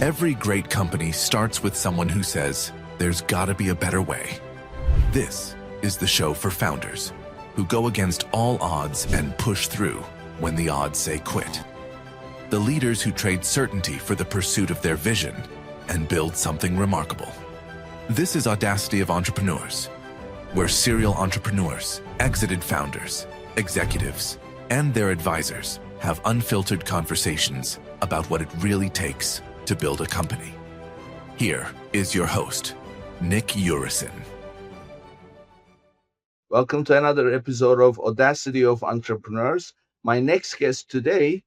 Every great company starts with someone who says, there's gotta be a better way. This is the show for founders who go against all odds and push through when the odds say quit. The leaders who trade certainty for the pursuit of their vision and build something remarkable. This is Audacity of Entrepreneurs, where serial entrepreneurs, exited founders, executives, and their advisors have unfiltered conversations about what it really takes to build a company. Here is your host, Nick Uresin. Welcome to another episode of Audacity of Entrepreneurs. My next guest today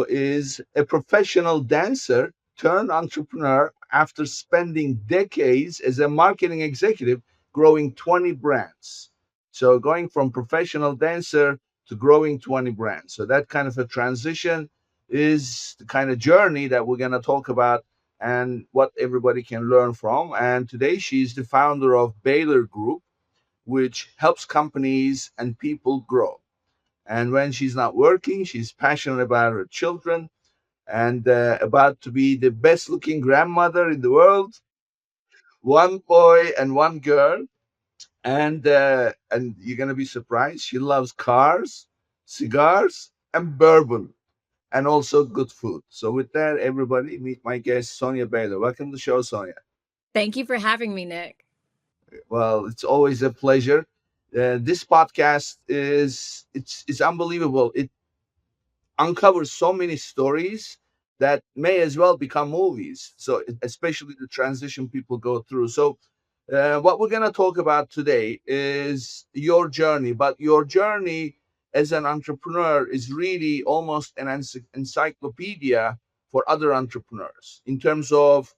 is a professional dancer turned entrepreneur after spending decades as a marketing executive growing 20 brands. So going from professional dancer to growing 20 brands. So that kind of a transition is the kind of journey that we're going to talk about and what everybody can learn from. And today she's the founder of Bailor Group, which helps companies and people grow. And when she's not working, she's passionate about her children and about to be the best looking grandmother in the world. One boy and one girl. And you're going to be surprised. She loves cars, cigars, and bourbon, and also good food. So with that, everybody, meet my guest, Sonya Bailor. Welcome to the show, Sonya. Thank you for having me, Nick. Well, it's always a pleasure. This podcast is unbelievable. It uncovers so many stories that may as well become movies. So especially the transition people go through. So what we're going to talk about today is your journey, but your journey as an entrepreneur is really almost an encyclopedia for other entrepreneurs in terms of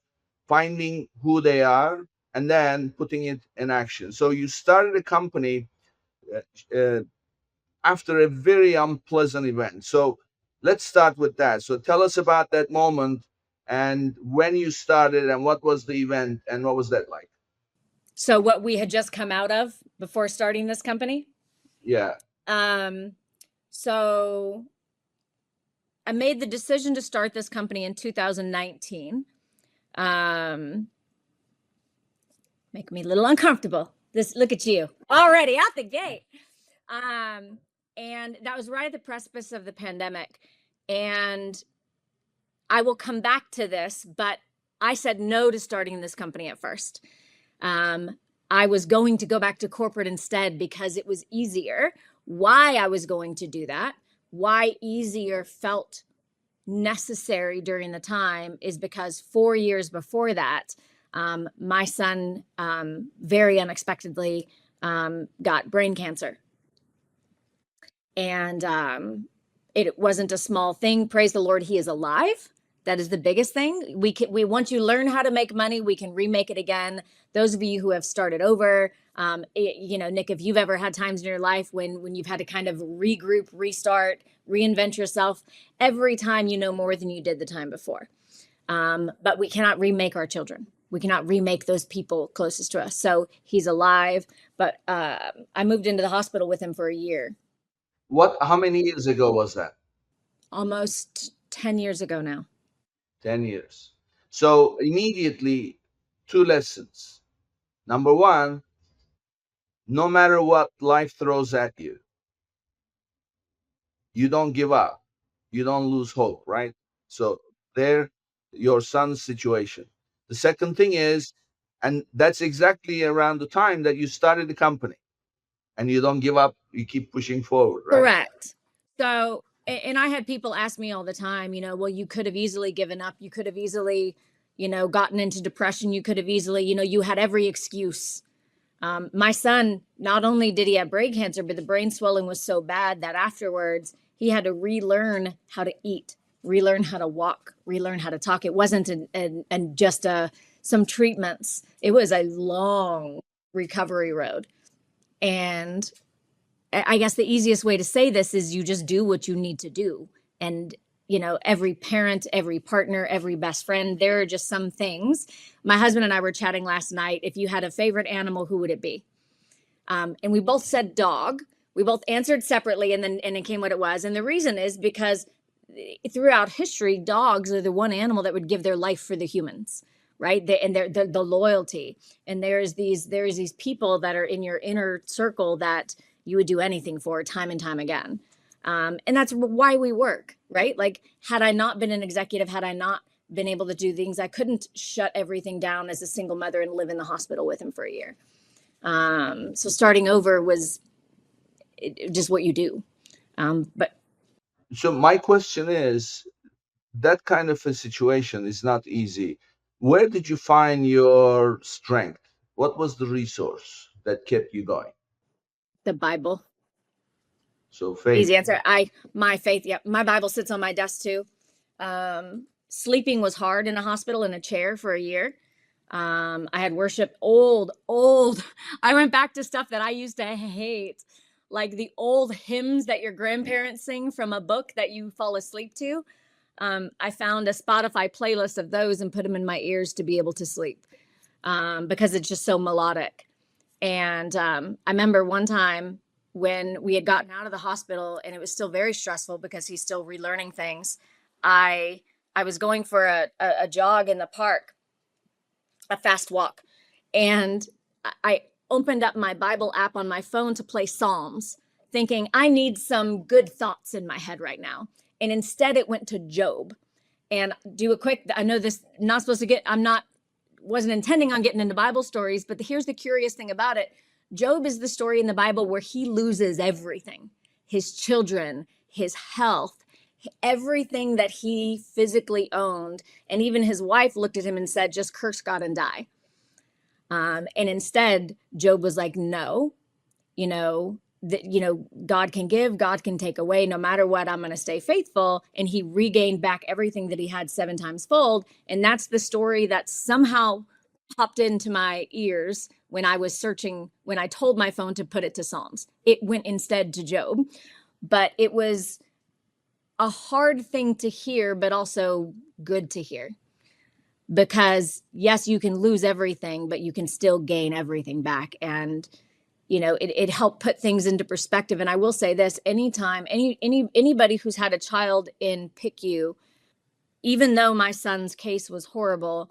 finding who they are and then putting it in action. So you started a company after a very unpleasant event. So let's start with that. So tell us about that moment and when you started and what was the event and what was that like? So what we had just come out of before starting this company? Yeah. So I made the decision to start this company in 2019. Make me a little uncomfortable. Look at you already out the gate. And that was right at the precipice of the pandemic. And I will come back to this, but I said no to starting this company at first. I was going to go back to corporate instead because it was easier. Why I was going to do that, why easier felt necessary during the time is because 4 years before that, my son very unexpectedly got brain cancer. And it wasn't a small thing. Praise the Lord, he is alive. That is the biggest thing. We once you learn how to make money, we can remake it again. Those of you who have started over, Nick, if you've ever had times in your life when you've had to kind of regroup, restart, reinvent yourself, every time you know more than you did the time before. But we cannot remake our children. We cannot remake those people closest to us. So he's alive, but I moved into the hospital with him for a year. How many years ago was that? Almost 10 years ago now. 10 years. So immediately, 2 lessons. Number 1, no matter what life throws at you, you don't give up. You don't lose hope, right? So there, your son's situation. The second thing is, and that's exactly around the time that you started the company, and you don't give up, you keep pushing forward, right? Correct. So, and I had people ask me all the time, well, you could have easily given up. You could have easily, gotten into depression. You could have easily, you had every excuse. My son, not only did he have brain cancer, but the brain swelling was so bad that afterwards he had to relearn how to eat, relearn how to walk, relearn how to talk. It wasn't just some treatments. It was a long recovery road. And I guess the easiest way to say this is you just do what you need to do. And, every parent, every partner, every best friend, there are just some things. My husband and I were chatting last night. If you had a favorite animal, who would it be? And we both said dog. We both answered separately, and it came what it was. And the reason is because throughout history, dogs are the one animal that would give their life for the humans, right? And the loyalty. And there's these people that are in your inner circle that you would do anything for time and time again. And that's why we work, right? Like, had I not been an executive, had I not been able to do things, I couldn't shut everything down as a single mother and live in the hospital with him for a year. So starting over was just what you do. But So my question is, that kind of a situation is not easy. Where did you find your strength? What was the resource that kept you going? the Bible. So faith. Easy answer. My faith. Yep. My Bible sits on my desk too. Sleeping was hard in a hospital in a chair for a year. I had worship old. I went back to stuff that I used to hate, like the old hymns that your grandparents sing from a book that you fall asleep to. I found a Spotify playlist of those and put them in my ears to be able to sleep, because it's just so melodic. And I remember one time when we had gotten out of the hospital and it was still very stressful because he's still relearning things. I was going for a jog in the park, a fast walk, and I opened up my Bible app on my phone to play Psalms, thinking I need some good thoughts in my head right now. And instead it went to Job. And do a quick, I know this not supposed to get, wasn't intending on getting into Bible stories, but here's the curious thing about it. Job is the story in the Bible where he loses everything, his children, his health, everything that he physically owned. And even his wife looked at him and said, just curse God and die. And instead, Job was like, no, God can give, God can take away. No matter what, I'm going to stay faithful. And he regained back everything that he had 7 times fold. And that's the story that somehow popped into my ears when I was searching, when I told my phone to put it to Psalms. It went instead to Job. But it was a hard thing to hear, but also good to hear. Because yes, you can lose everything, but you can still gain everything back. And it helped put things into perspective. And I will say this, anytime anybody who's had a child in PICU, even though my son's case was horrible,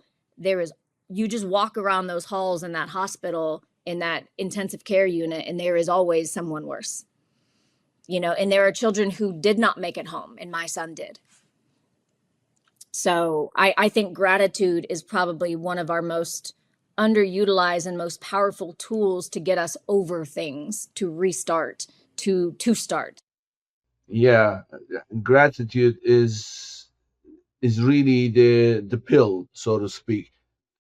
you just walk around those halls in that hospital, in that intensive care unit, and there is always someone worse. And there are children who did not make it home, and my son did. So I think gratitude is probably one of our most underutilized and most powerful tools to get us over things, to restart, to start. Yeah, gratitude is really the pill, so to speak.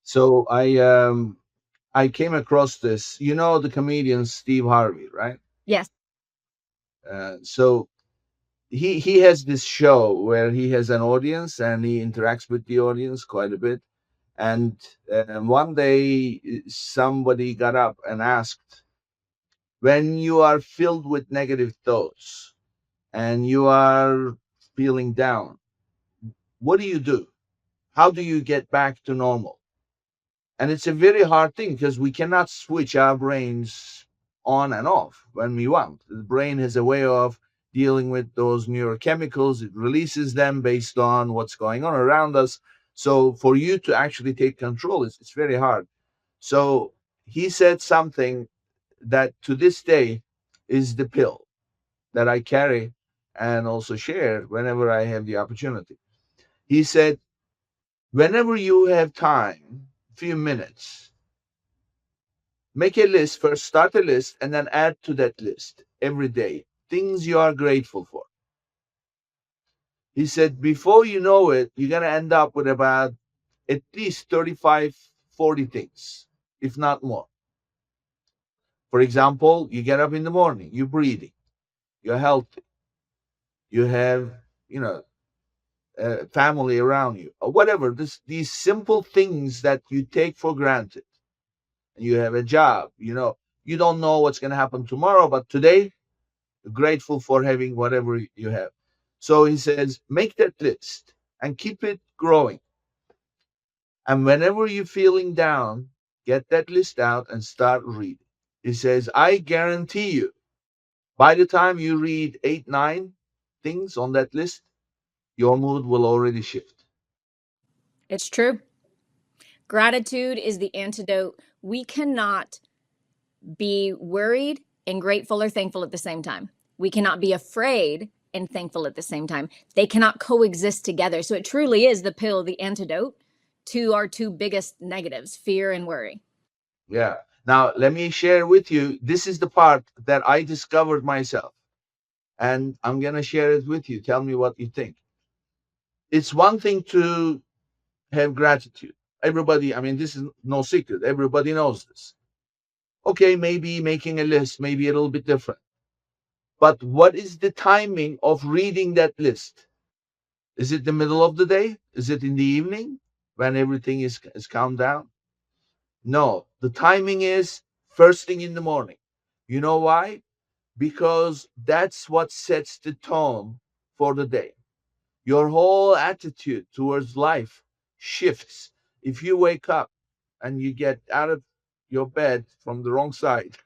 So I came across this. The comedian Steve Harvey, right? Yes. So he has this show where he has an audience and he interacts with the audience quite a bit. And one day somebody got up and asked, when you are filled with negative thoughts and you are feeling down, what do you do? How do you get back to normal? And it's a very hard thing because we cannot switch our brains on and off when we want. The brain has a way of dealing with those neurochemicals. It releases them based on what's going on around us. So for you to actually take control, it's very hard. So he said something that to this day is the pill that I carry and also share whenever I have the opportunity. He said, whenever you have time, few minutes, make a list first, start a list, and then add to that list every day things you are grateful for. He said, before you know it, you're going to end up with about at least 35, 40 things, if not more. For example, you get up in the morning, you're breathing, you're healthy, you have, family around you, or whatever. These simple things that you take for granted. You have a job, you don't know what's going to happen tomorrow, but today, you're grateful for having whatever you have. So he says, make that list and keep it growing. And whenever you're feeling down, get that list out and start reading. He says, I guarantee you, by the time you read 8, 9 things on that list, your mood will already shift. It's true. Gratitude is the antidote. We cannot be worried and grateful or thankful at the same time. We cannot be afraid and thankful at the same time. They cannot coexist together. So it truly is the pill, the antidote to our two biggest negatives, fear and worry. Yeah. Now, let me share with you. This is the part that I discovered myself, and I'm going to share it with you. Tell me what you think. It's one thing to have gratitude. Everybody, I mean, this is no secret. Everybody knows this. Okay, maybe making a list, maybe a little bit different. But what is the timing of reading that list? Is it the middle of the day? Is it in the evening when everything is calmed down? No, the timing is first thing in the morning. You know why? Because that's what sets the tone for the day. Your whole attitude towards life shifts. If you wake up and you get out of your bed from the wrong side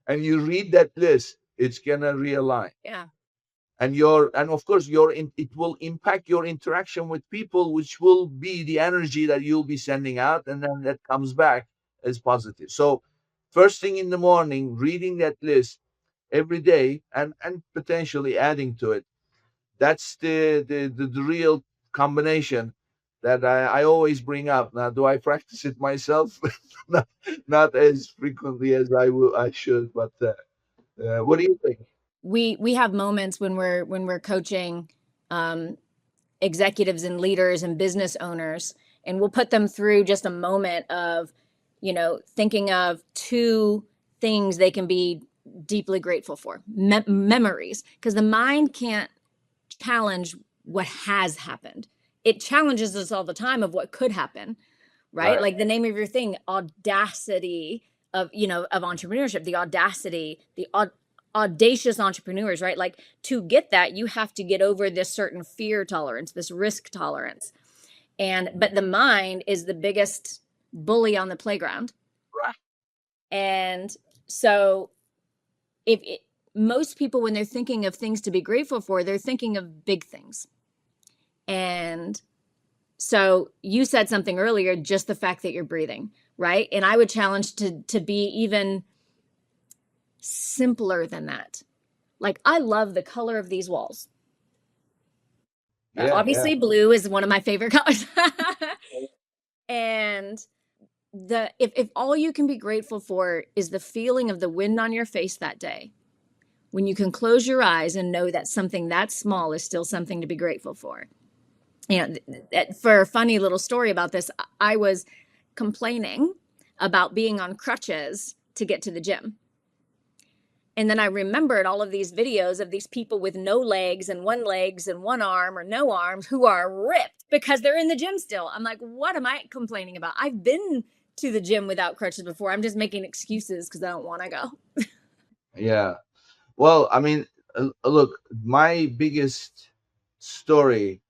and you read that list, it's gonna realign. Yeah. And of course it will impact your interaction with people, which will be the energy that you'll be sending out, and then that comes back as positive. So first thing in the morning, reading that list every day and potentially adding to it, that's the real combination that I always bring up. Now, do I practice it myself? not, not as frequently as I should, but what do you think? We have moments when we're coaching executives and leaders and business owners, and we'll put them through just a moment of, thinking of two things they can be deeply grateful for, memories, because the mind can't challenge what has happened. It challenges us all the time of what could happen, right? Right. Like the name of your thing, audacity of entrepreneurship, the audacity, the audacious entrepreneurs, right? Like to get that, you have to get over this certain fear tolerance, this risk tolerance. But the mind is the biggest bully on the playground. Right. And so most people, when they're thinking of things to be grateful for, they're thinking of big things. And so you said something earlier, just the fact that you're breathing, right? And I would challenge to be even simpler than that. Like, I love the color of these walls. Yeah, yeah. Obviously, blue is one of my favorite colors. And if all you can be grateful for is the feeling of the wind on your face that day, when you can close your eyes and know that something that small is still something to be grateful for. For a funny little story about this, I was complaining about being on crutches to get to the gym. And then I remembered all of these videos of these people with no legs and one arm or no arms who are ripped because they're in the gym still. I'm like, what am I complaining about? I've been to the gym without crutches before. I'm just making excuses because I don't want to go. Yeah. Well, I mean, look, my biggest story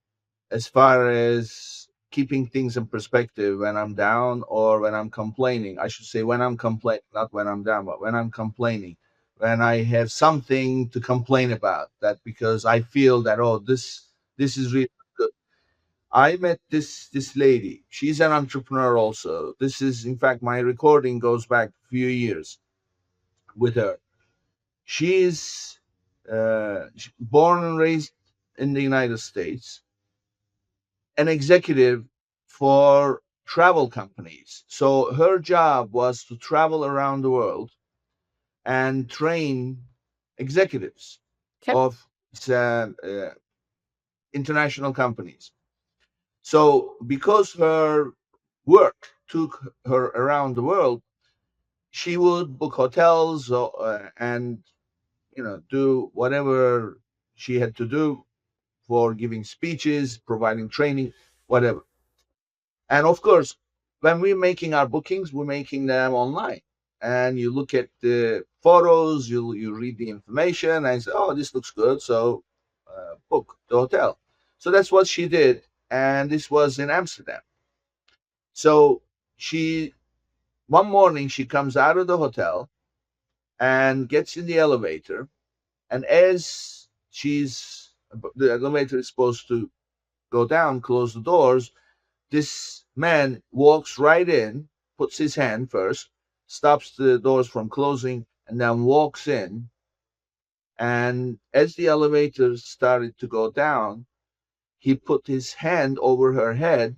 as far as keeping things in perspective when I'm down or when I'm complaining, I should say when I'm complaining, not when I'm down, but when I'm complaining, when I have something to complain about, that because I feel that, oh, this is really good. I met this lady. She's an entrepreneur also. This is, in fact, my recording goes back a few years with her. She is born and raised in the United States, an executive for travel companies. So her job was to travel around the world and train executives Okay. of international companies. So because her work took her around the world, she would book hotels and do whatever she had to do for giving speeches, providing training, whatever. And of course, when we're making our bookings, we're making them online. And you look at the photos, you read the information, and say, "Oh, this looks good," so book the hotel. So that's what she did, and this was in Amsterdam. So she one morning she comes out of the hotel and gets in the elevator, and as she's the elevator is supposed to go down, close the doors. This man walks right in, puts his hand first, stops the doors from closing, and then walks in. And as the elevator started to go down, he put his hand over her head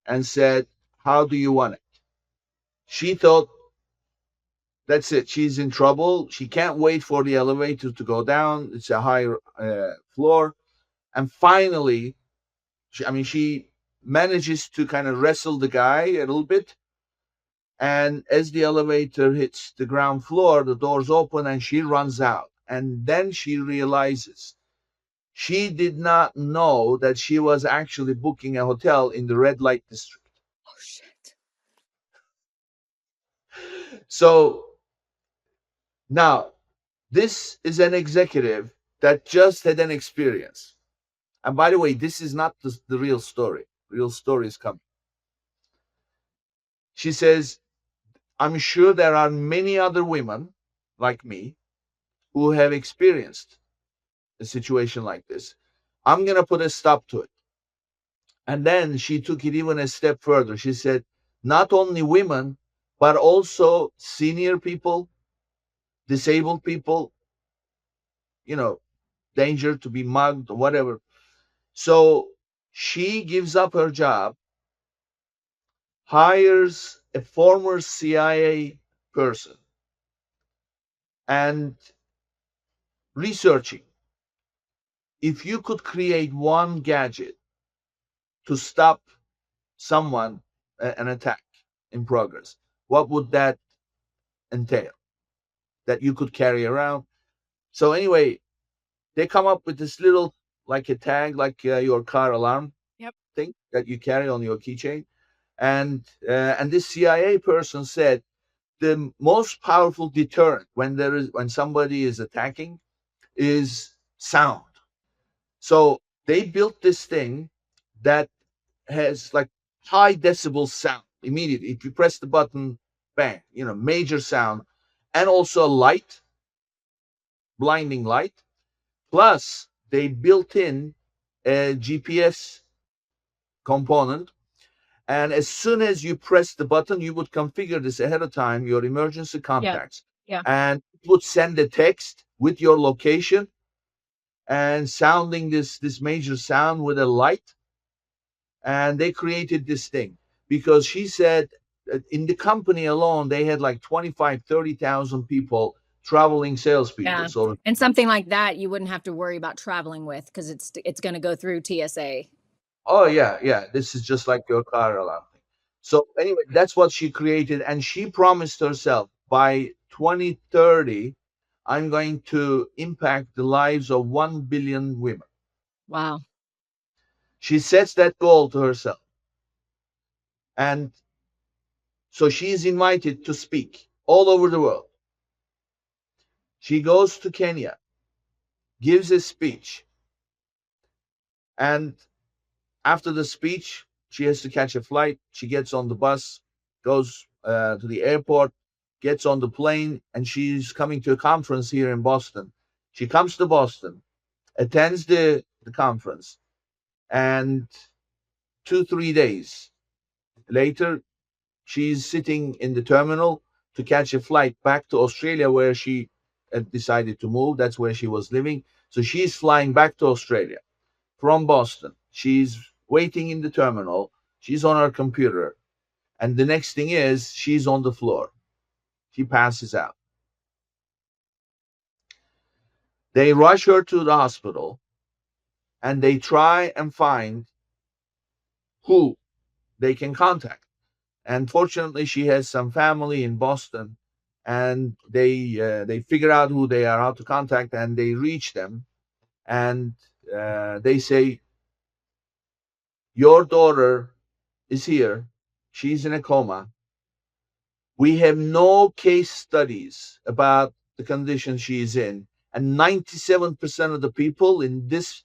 and said, "How do you want it?" She thought, that's it. She's in trouble. She can't wait for the elevator to go down. It's a higher floor. And finally, she manages to kind of wrestle the guy a little bit. And as the elevator hits the ground floor, the doors open and she runs out. And then she realizes she did not know that she was actually booking a hotel in the red light district. Oh shit. So now, this is an executive that just had an experience. And by the way, this is not the real story. Real story is coming. She says, "I'm sure there are many other women like me who have experienced a situation like this. I'm going to put a stop to it." And then she took it even a step further. She said, not only women, but also senior people, disabled people, you know, danger to be mugged or whatever. So she gives up her job, hires a former CIA person, and researching if you could create one gadget to stop someone, an attack in progress, what would that entail that you could carry around? So anyway, they come up with this little, like a tag, like your car alarm Yep. thing that you carry on your keychain. And this CIA person said the most powerful deterrent when somebody is attacking is sound. So they built this thing that has like high decibel sound immediately. If you press the button, bang, major sound, and also light, blinding light. Plus, they built in a GPS component. And as soon as you press the button, you would configure this ahead of time, your emergency Yeah. contacts. Yeah. And it would send a text with your location and sounding this major sound with a light. And they created this thing because she said that in the company alone, they had like 25, 30,000 people, traveling salespeople. Yeah. So, And something like that you wouldn't have to worry about traveling with because it's going to go through TSA. oh, yeah, yeah, this is just like your car alarm thing. So, anyway, that's what she created. And she promised herself by 2030, I'm going to impact the lives of 1 billion women. Wow. She sets that goal to herself. And so she is invited to speak all over the world. She goes to Kenya, gives a speech, and after the speech, she has to catch a flight. She gets on the bus, goes to the airport, gets on the plane, and she's coming to a conference here in Boston. She comes to Boston, attends the conference, and 2, 3 days later, she's sitting in the terminal to catch a flight back to Australia, where she had decided to move. That's where she was living. So she's flying back to Australia from Boston. She's waiting in the terminal. She's on her computer. And the next thing is she's on the floor. She passes out. They rush her to the hospital and they try and find who they can contact. And fortunately, she has some family in Boston, and they figure out who they are, how to contact, and they reach them, and they say, "Your daughter is here. She's in a coma. We have no case studies about the condition she's in, and 97% of the people in this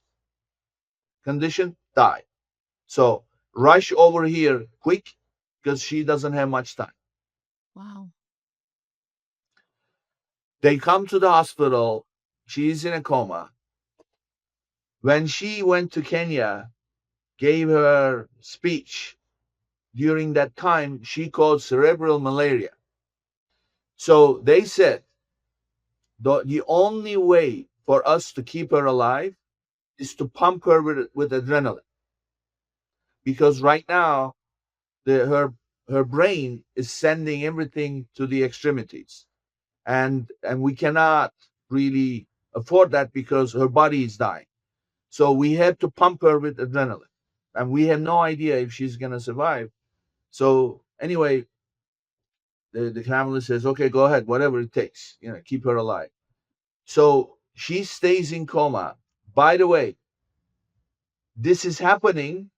condition die. So rush over here quick because she doesn't have much time." Wow. They come to the hospital. She's in a coma. When she went to Kenya, gave her speech during that time, she called cerebral malaria. So they said the only way for us to keep her alive is to pump her with adrenaline, because right now her brain is sending everything to the extremities, and we cannot really afford that because her body is dying. So we have to pump her with adrenaline, and we have no idea if she's gonna survive. So anyway, the family says, okay, go ahead, whatever it takes, keep her alive. So she stays in coma. By the way, this is happening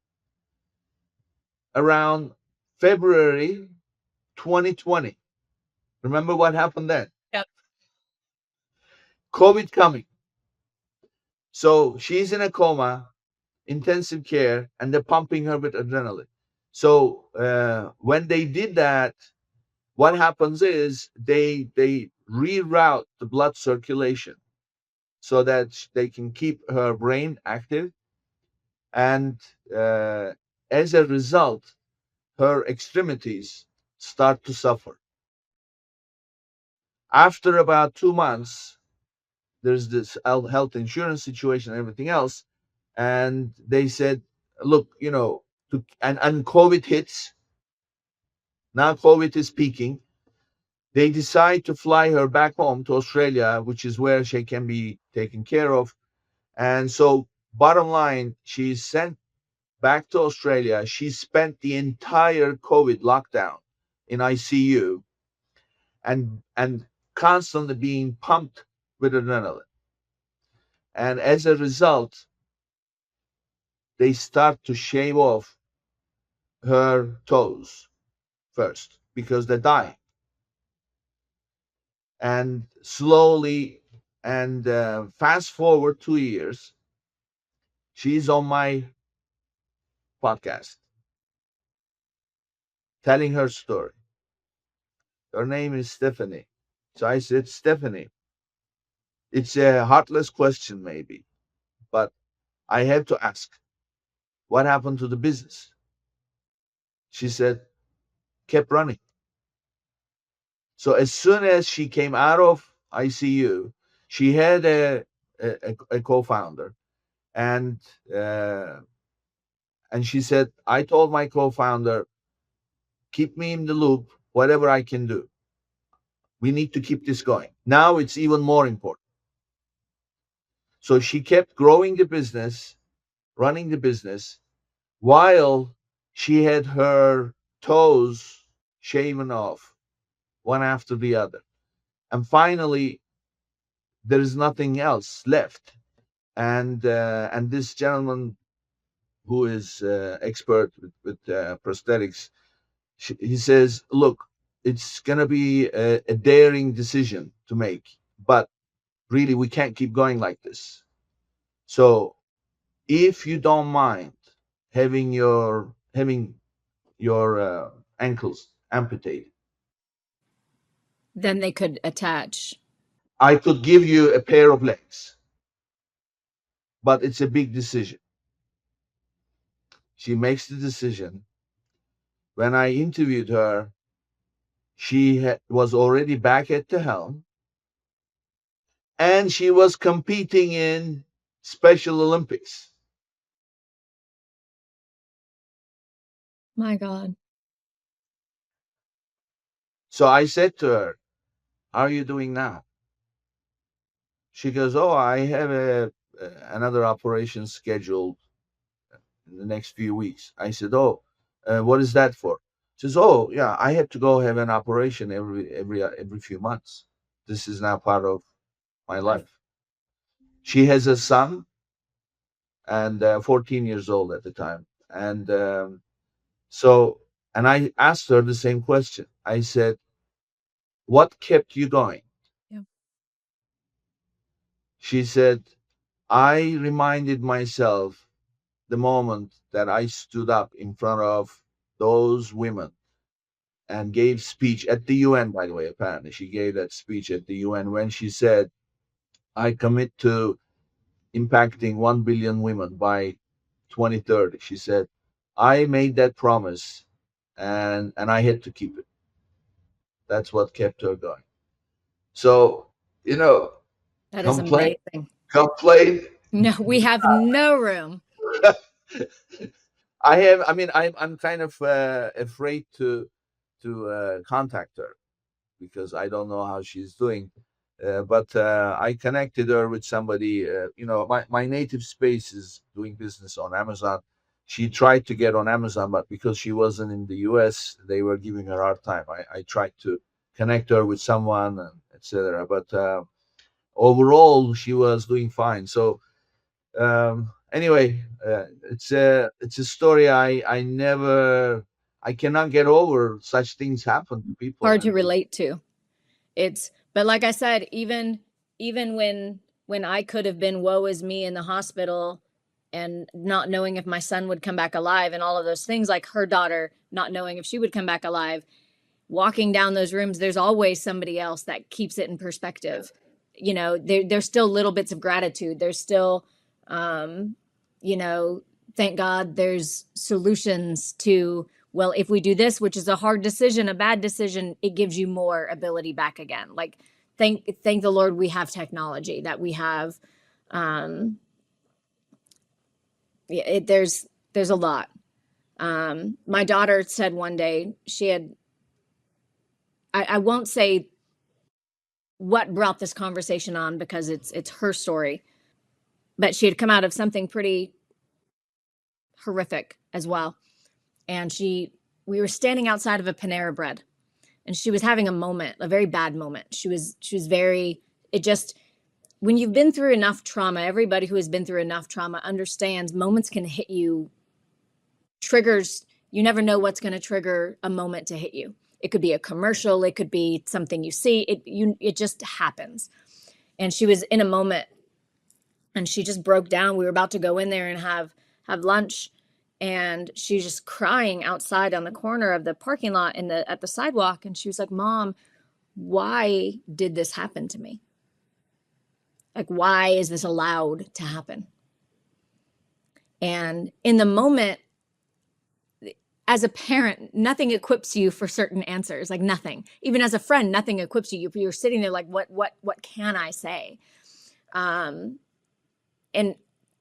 around February 2020. Remember what happened then? Yep. COVID coming. So she's in a coma, intensive care, and they're pumping her with adrenaline. So when they did that, what happens is they reroute the blood circulation so that they can keep her brain active, and as a result, her extremities start to suffer. After about 2 months, there's this health insurance situation and everything else, and they said, look, and COVID hits. Now COVID is peaking. They decide to fly her back home to Australia, which is where she can be taken care of. And so, bottom line, she's sent back to Australia. She spent the entire COVID lockdown in ICU, and constantly being pumped with adrenaline. And as a result, they start to shave off her toes first because they're dying. And slowly, and fast forward 2 years, she's on my podcast telling her story. Her name is Stephanie. So I said, Stephanie, it's a heartless question, maybe, but I have to ask, what happened to the business? She said, kept running. So as soon as she came out of ICU, she had a co-founder, and uh, and she said, I told my co-founder, keep me in the loop, whatever I can do. We need to keep this going. Now it's even more important. So she kept growing the business, running the business, while she had her toes shaven off one after the other. And finally, there is nothing else left. And this gentleman, who is expert with prosthetics, he says, look, it's going to be a daring decision to make, but really we can't keep going like this. So if you don't mind having your ankles amputated, Then they could attach. I could give you a pair of legs, but it's a big decision. She makes the decision. When I interviewed her, she was already back at the helm, and she was competing in Special Olympics. My God. So I said to her, how are you doing now? She goes, oh, I have another operation scheduled in the next few weeks. I said, oh, what is that for? She says, oh, yeah, I have to go have an operation every few months. This is now part of my life. She has a son, and 14 years old at the time. And and I asked her the same question. I said, what kept you going? Yeah. She said, I reminded myself the moment that I stood up in front of those women and gave speech at the UN, by the way. Apparently she gave that speech at the UN when she said, I commit to impacting 1 billion women by 2030. She said, I made that promise and I had to keep it. That's what kept her going. So, you know, That is complain, amazing. complain. No, we have no room. I mean, I'm kind of afraid to contact her because I don't know how she's doing. But I connected her with somebody. My native space is doing business on Amazon. She tried to get on Amazon, but because she wasn't in the US, they were giving her a hard time. I tried to connect her with someone, and etc. But overall, she was doing fine. So anyway, it's a story I cannot get over. Such things happen to people, Hard to and relate to. But like I said, even when I could have been woe is me in the hospital and not knowing if my son would come back alive and all of those things, like her daughter not knowing if she would come back alive, walking down those rooms, there's always somebody else that keeps it in perspective. There's still little bits of gratitude. There's still, you know, thank God there's solutions to, well, if we do this, which is a hard decision, a bad decision, it gives you more ability back again. Like, thank the Lord we have technology, that we have, there's a lot. My daughter said one day I won't say what brought this conversation on because it's her story, but she had come out of something pretty horrific as well. And we were standing outside of a Panera Bread, and she was having a moment, a very bad moment. She was very, it just, when you've been through enough trauma, everybody who has been through enough trauma understands moments can hit you, triggers, you never know what's going to trigger a moment to hit you. It could be a commercial, it could be something you see, it just happens. And she was in a moment and she just broke down. We were about to go in there and have lunch, and she's just crying outside on the corner of the parking lot at the sidewalk. And she was like, Mom, why did this happen to me? Like, why is this allowed to happen? And in the moment, as a parent, nothing equips you for certain answers, like nothing. Even as a friend, nothing equips you. You're sitting there like, what can I say? And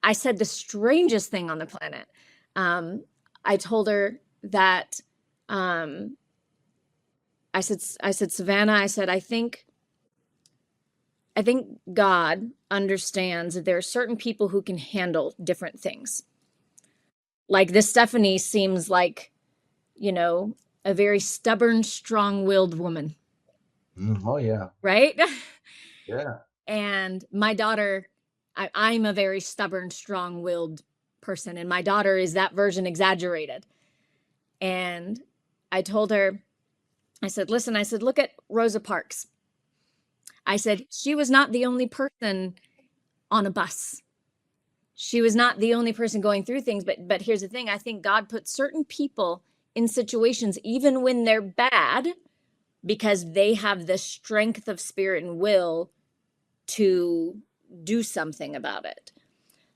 I said the strangest thing on the planet. I told her that, I said, Savannah, I said, I think God understands that there are certain people who can handle different things. Like this Stephanie seems like, a very stubborn, strong-willed woman. Oh yeah. Right? Yeah. And my daughter, I'm a very stubborn, strong-willed person, and my daughter is that version exaggerated. And I told her, I said, listen, I said, look at Rosa Parks. I said, she was not the only person on a bus. She was not the only person going through things. But here's the thing. I think God put certain people in situations, even when they're bad, because they have the strength of spirit and will to do something about it.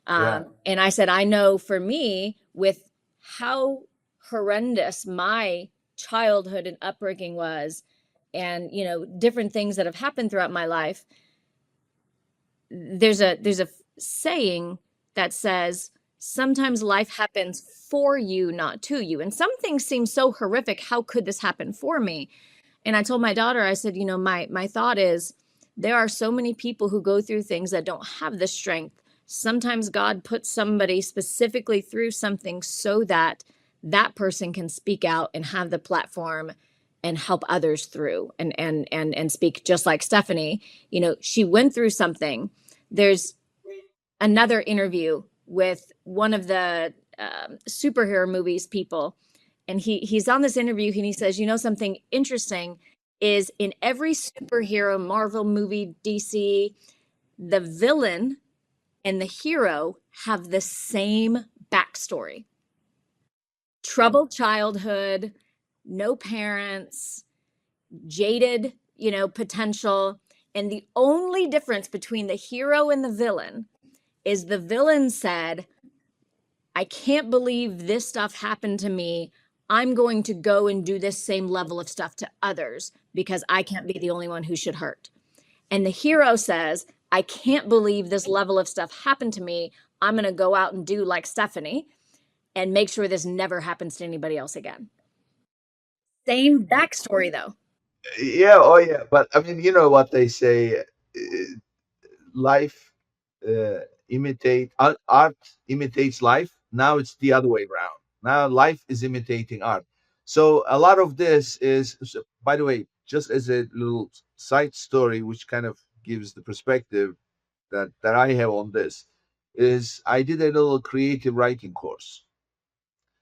Yeah. And I said, I know for me, with how horrendous my childhood and upbringing was, and, different things that have happened throughout my life, there's a saying that says, sometimes life happens for you, not to you. And some things seem so horrific. How could this happen for me? And I told my daughter, I said, my thought is, there are so many people who go through things that don't have the strength. Sometimes God puts somebody specifically through something so that that person can speak out and have the platform and help others through and speak. Just like Stephanie, she went through something. There's another interview with one of the superhero movies people, and he's on this interview and he says, something interesting is, in every superhero Marvel movie, DC, the villain and the hero have the same backstory. Troubled childhood, no parents, jaded, potential. And the only difference between the hero and the villain is the villain said, I can't believe this stuff happened to me. I'm going to go and do this same level of stuff to others because I can't be the only one who should hurt. And the hero says, I can't believe this level of stuff happened to me. I'm going to go out and do like Stephanie and make sure this never happens to anybody else again. Same backstory, though. Yeah, oh yeah. But I mean, you know what they say, life art imitates life. Now it's the other way around. Now life is imitating art. So a lot of this is, so, by the way, just as a little side story, which kind of gives the perspective that I have on this, is I did a little creative writing course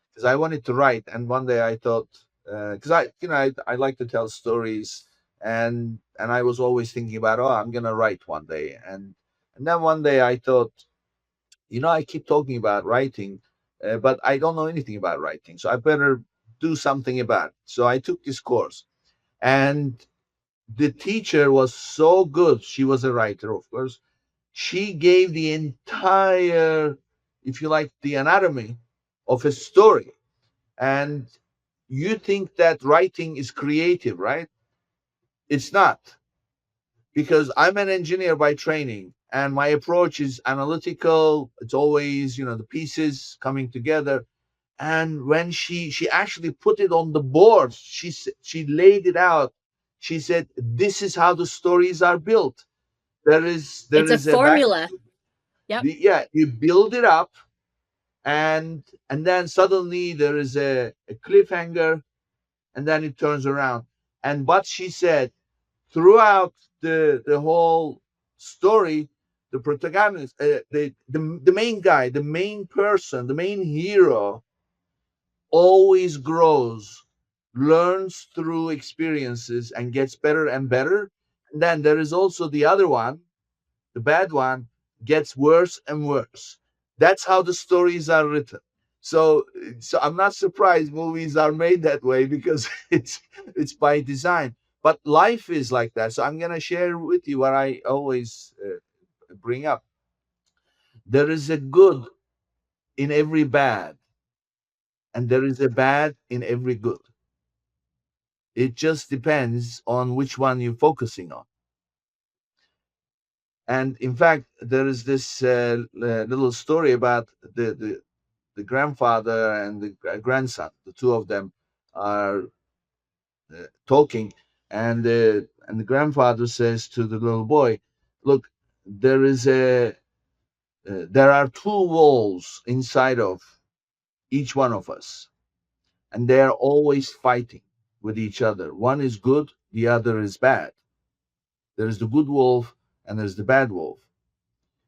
because I wanted to write, and one day I thought, because I like to tell stories, and I was always thinking about, oh, I'm gonna write one day, and then one day I thought, I keep talking about writing, but I don't know anything about writing, so I better do something about it. So I took this course, and the teacher was so good. She was a writer, of course. She gave the entire, if you like, the anatomy of a story. And you think that writing is creative, right? It's not, because I'm an engineer by training and my approach is analytical. It's always, the pieces coming together. And when she actually put it on the board, she laid it out. She said, "This is how the stories are built. There It's a is a back. formula. Yep. Yeah, you build it up, and then suddenly there is a cliffhanger, and then it turns around." And what she said throughout the whole story, the protagonist, the main guy, the main person, the main hero, always grows, learns through experiences, and gets better and better. And then there is also the other one, the bad one, gets worse and worse. That's how the stories are written. So I'm not surprised movies are made that way, because it's by design. But life is like that. So I'm gonna share with you what I always bring up. There is a good in every bad, and there is a bad in every good. It just depends on which one you're focusing on. And in fact, there is this little story about the grandfather and the grandson. The two of them are talking, and the grandfather says to the little boy, "Look, there are two walls inside of each one of us, and they are always fighting with each other. One is good, the other is bad. There's the good wolf and there's the bad wolf.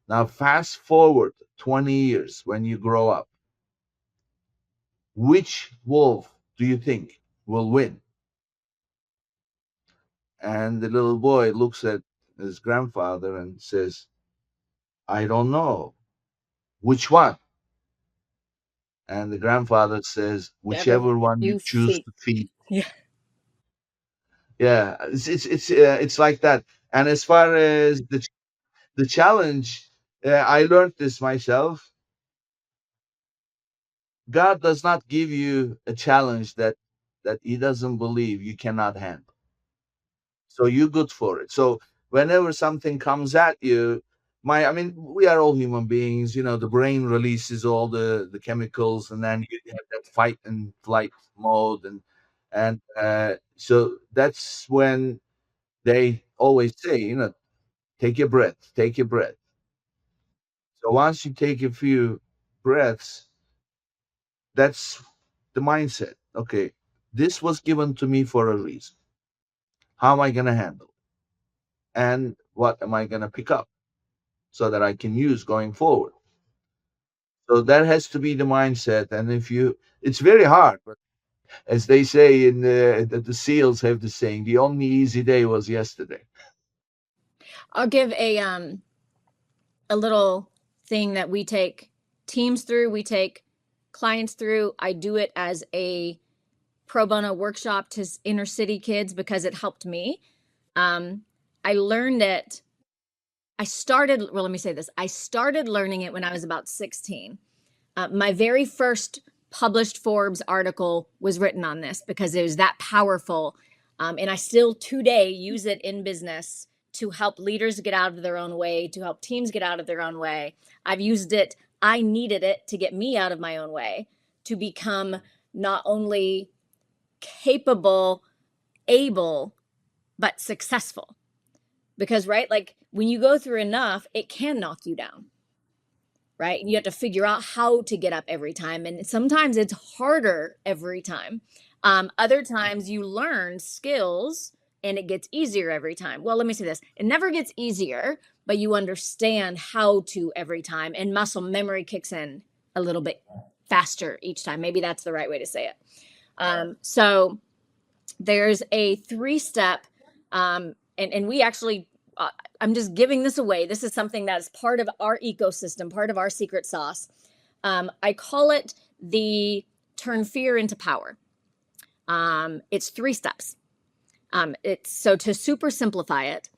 Now, fast forward 20 years when you grow up. Which wolf do you think will win?" And the little boy looks at his grandfather and says, "I don't know. Which one?" And the grandfather says, Whichever "Whichever one you you choose feed. to feed." Yeah. Yeah, it's like that. And as far as the challenge, I learned this myself. God does not give you a challenge that He doesn't believe you cannot handle. So you're good for it. So whenever something comes at you, I mean, we are all human beings. The brain releases all the chemicals, and then you have that fight and flight mode, and so that's when they always say, take a breath, take a breath. So once you take a few breaths, that's the mindset. Okay, this was given to me for a reason. How am I going to handle it? And what am I going to pick up so that I can use going forward? So that has to be the mindset. And it's very hard, but as they say the SEALs have the saying, the only easy day was yesterday. I'll give a little thing that we take teams through, we take clients through. I do it as a pro bono workshop to inner city kids because it helped me. I learned it let me say this. I started learning it when I was about 16. My very first published Forbes article was written on this because it was that powerful. And I still today use it in business to help leaders get out of their own way, to help teams get out of their own way. I've used it. I needed it to get me out of my own way, to become not only capable, able, but successful. Because, right, like when you go through enough, it can knock you down, right? And you have to figure out how to get up every time. And sometimes it's harder every time. Other times you learn skills and it gets easier every time. Well, let me say this. It never gets easier, but you understand how to every time, and muscle memory kicks in a little bit faster each time. Maybe that's the right way to say it. So there's a 3-step, and we actually, I'm just giving this away. This is something that's part of our ecosystem, part of our secret sauce. I call it the turn fear into power. It's 3 steps. So to super simplify it,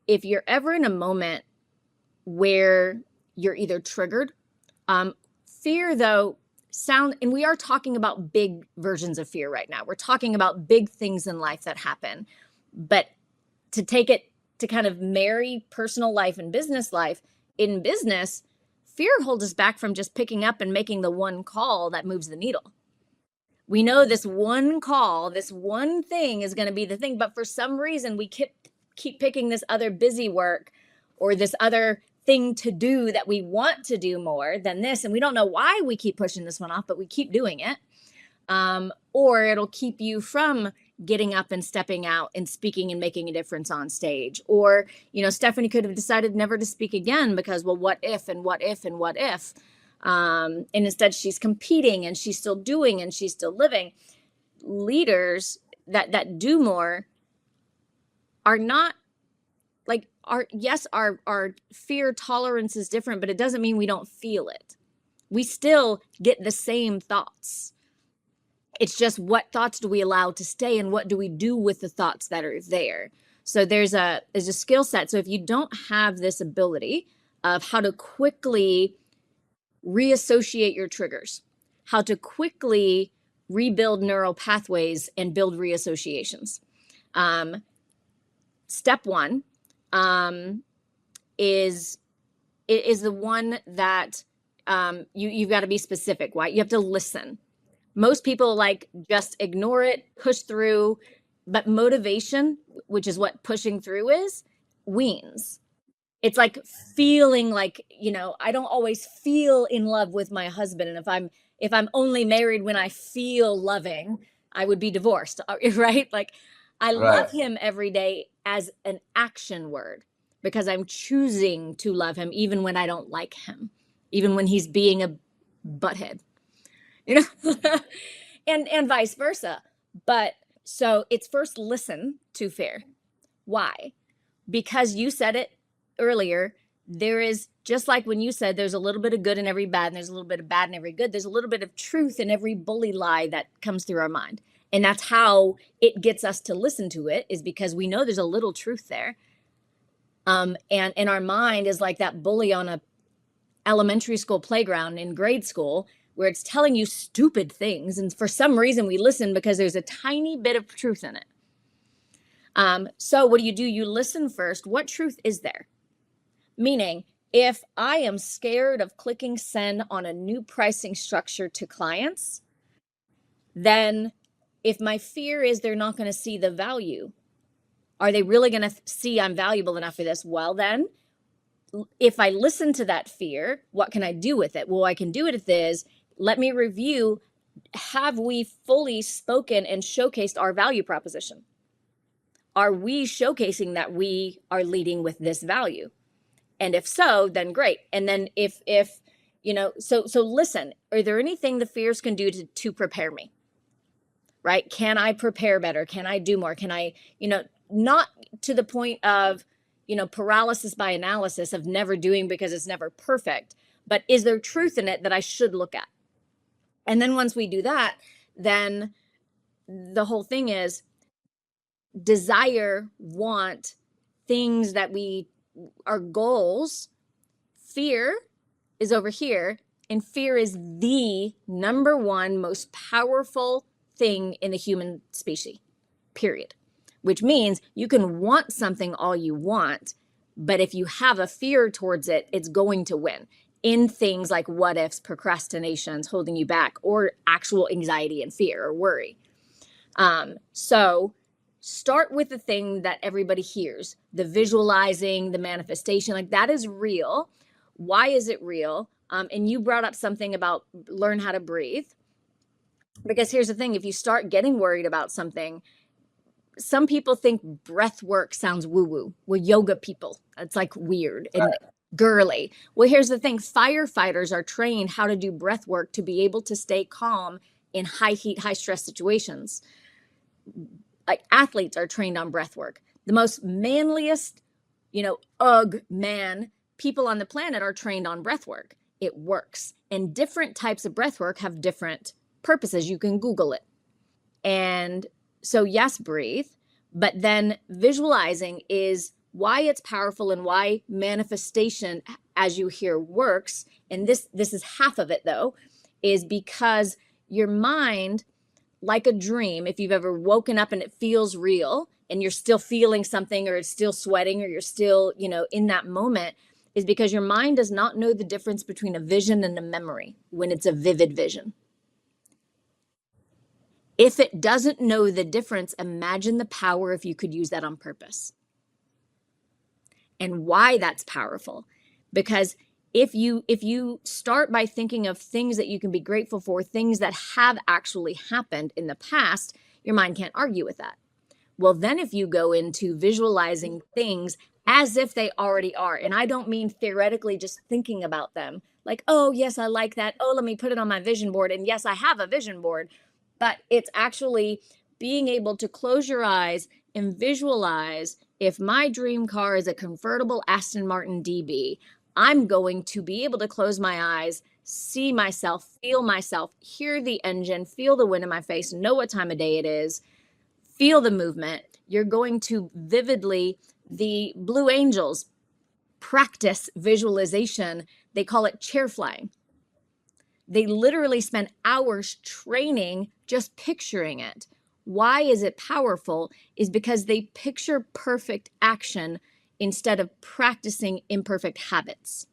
if you're ever in a moment where you're either triggered, fear though and we are talking about big versions of fear right now. We're talking about big things in life that happen, but to take it to kind of marry personal life and business life, in business, fear holds us back from just picking up and making the one call that moves the needle. We know this one call, this one thing is going to be the thing, but for some reason we keep picking this other busy work or this other thing to do that we want to do more than this. And we don't know why we keep pushing this one off, but we keep doing it. Or it'll keep you from getting up and stepping out and speaking and making a difference on stage. Or, Stephanie could have decided never to speak again because, well, what if and what if and what if? And instead she's competing and she's still doing and she's still living. Leaders that do more are not like our fear tolerance is different, but it doesn't mean we don't feel it. We still get the same thoughts. It's just what thoughts do we allow to stay and what do we do with the thoughts that are there? So there's a skill set. So if you don't have this ability of how to quickly reassociate your triggers, how to quickly rebuild neural pathways and build reassociations. Step 1 is the one that you've got to be specific, right? You have to listen. Most people just ignore it, push through, but motivation, which is what pushing through is, weans. It's like feeling like, I don't always feel in love with my husband. And if I'm only married when I feel loving, I would be divorced, right? Like I love him every day as an action word because I'm choosing to love him even when I don't like him, even when he's being a butthead, and vice versa. But so it's first listen to fear. Why? Because you said it earlier, there is, just like when you said there's a little bit of good in every bad and there's a little bit of bad in every good, there's a little bit of truth in every bully lie that comes through our mind. And that's how it gets us to listen to it, is because we know there's a little truth there. And our mind is like that bully on a elementary school playground in grade school where it's telling you stupid things. And for some reason we listen because there's a tiny bit of truth in it. So what do? You listen first. What truth is there? Meaning, if I am scared of clicking send on a new pricing structure to clients, then if my fear is they're not going to see the value, are they really going to see I'm valuable enough for this? Well, then, if I listen to that fear, what can I do with it? Well, I can do it if is, let me review, have we fully spoken and showcased our value proposition? Are we showcasing that we are leading with this value? And if so, then great. And then if so listen, are there anything the fears can do to prepare me? Right? Can I prepare better? Can I do more? Can I, not to the point of, paralysis by analysis of never doing because it's never perfect, but is there truth in it that I should look at? And then once we do that, then the whole thing is desire, want, things that we our goals, fear is over here, and fear is the number one most powerful thing in the human species, period. Which means you can want something all you want, but if you have a fear towards it, it's going to win in things like what ifs, procrastinations, holding you back, or actual anxiety and fear or worry. So start with the thing that everybody hears, the visualizing, the manifestation, like that is real. Why is it real? And you brought up something about learn how to breathe. Because here's the thing, if you start getting worried about something, some people think breath work sounds woo-woo. Well, yoga people, it's like weird and girly. Well, here's the thing, firefighters are trained how to do breath work to be able to stay calm in high heat, high stress situations. Like athletes are trained on breath work. The most manliest, man, people on the planet are trained on breath work. It works. And different types of breath work have different purposes. You can Google it. And so yes, breathe, but then visualizing is why it's powerful and why manifestation, as you hear, works. And this is half of it though, is because your mind, like a dream, if you've ever woken up and it feels real and you're still feeling something or it's still sweating or you're still, in that moment, is because your mind does not know the difference between a vision and a memory when it's a vivid vision. If it doesn't know the difference, imagine the power if you could use that on purpose. And why that's powerful. Because if you start by thinking of things that you can be grateful for, things that have actually happened in the past, your mind can't argue with that. Well, then if you go into visualizing things as if they already are, and I don't mean theoretically just thinking about them, like, oh, yes, I like that. Oh, let me put it on my vision board. And yes, I have a vision board. But it's actually being able to close your eyes and visualize, if my dream car is a convertible Aston Martin DB, I'm going to be able to close my eyes, see myself, hear the engine, feel the wind in my face, know what time of day it is, feel the movement. You're going to vividly, the Blue Angels practice visualization. They call it chair flying. They literally spend hours training just picturing it. Why is it powerful? Is because they picture perfect action instead of practicing imperfect habits.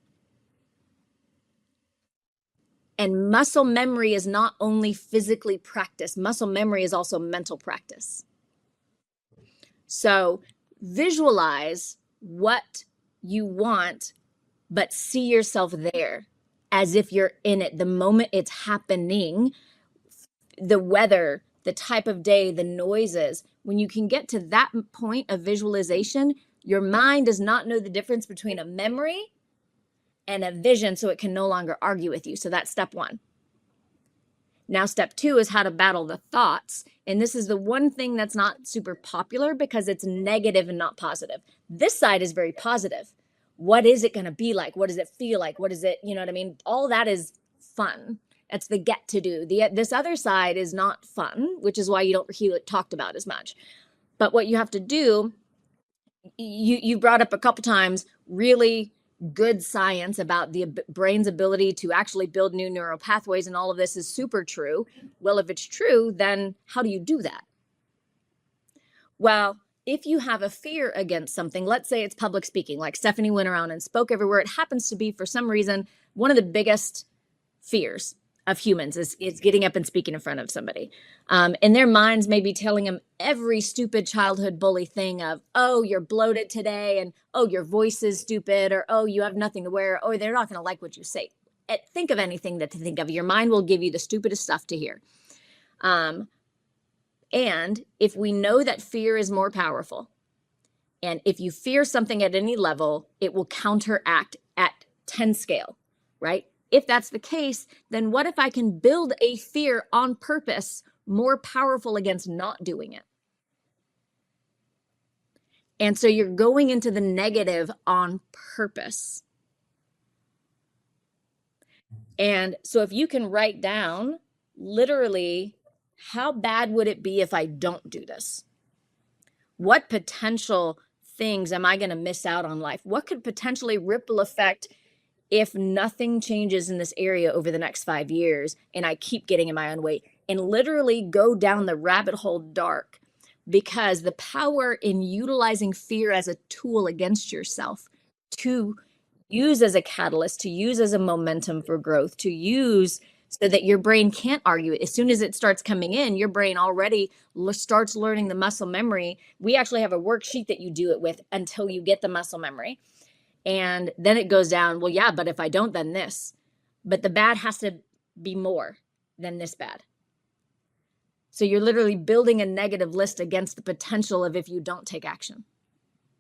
And muscle memory is not only physically practice, muscle memory is also mental practice. So visualize what you want, but see yourself there as if you're in it the moment it's happening. The weather, the type of day, the noises. When you can get to that point of visualization, your mind does not know the difference between a memory and a vision, so it can no longer argue with you. So that's step one. Now, step two is how to battle the thoughts. And this is the one thing that's not super popular because it's negative and not positive. This side is very positive. What is it going to be like? What does it feel like? What is it? You know what I mean? All that is fun. That's the get to do. This other side is not fun, which is why you don't hear it talked about as much. But what you have to do, you brought up a couple times really good science about the brain's ability to actually build new neural pathways, and all of this is super true. Well, if it's true, then how do you do that? Well, if you have a fear against something, let's say it's public speaking, like Stephanie went around and spoke everywhere. It happens to be, for some reason, one of the biggest fears of humans is getting up and speaking in front of somebody. And their minds may be telling them every stupid childhood bully thing of, oh, you're bloated today, and oh, your voice is stupid, or oh, you have nothing to wear, or they're not going to like what you say. Think of anything that to think of. Your mind will give you the stupidest stuff to hear. And if we know that fear is more powerful, and if you fear something at any level, it will counteract at 10 scale, right? If that's the case, then what if I can build a fear on purpose more powerful against not doing it? And so you're going into the negative on purpose. And so if you can write down literally, how bad would it be if I don't do this? What potential things am I going to miss out on life? What could potentially ripple effect if nothing changes in this area over the next 5 years and I keep getting in my own way, and literally go down the rabbit hole dark? Because the power in utilizing fear as a tool against yourself, to use as a catalyst, to use as a momentum for growth, to use so that your brain can't argue it. As soon as it starts coming in, your brain already starts learning the muscle memory. We actually have a worksheet that you do it with until you get the muscle memory. And then it goes down, well, yeah, but if I don't, then this. But the bad has to be more than this bad. So you're literally building a negative list against the potential of if you don't take action,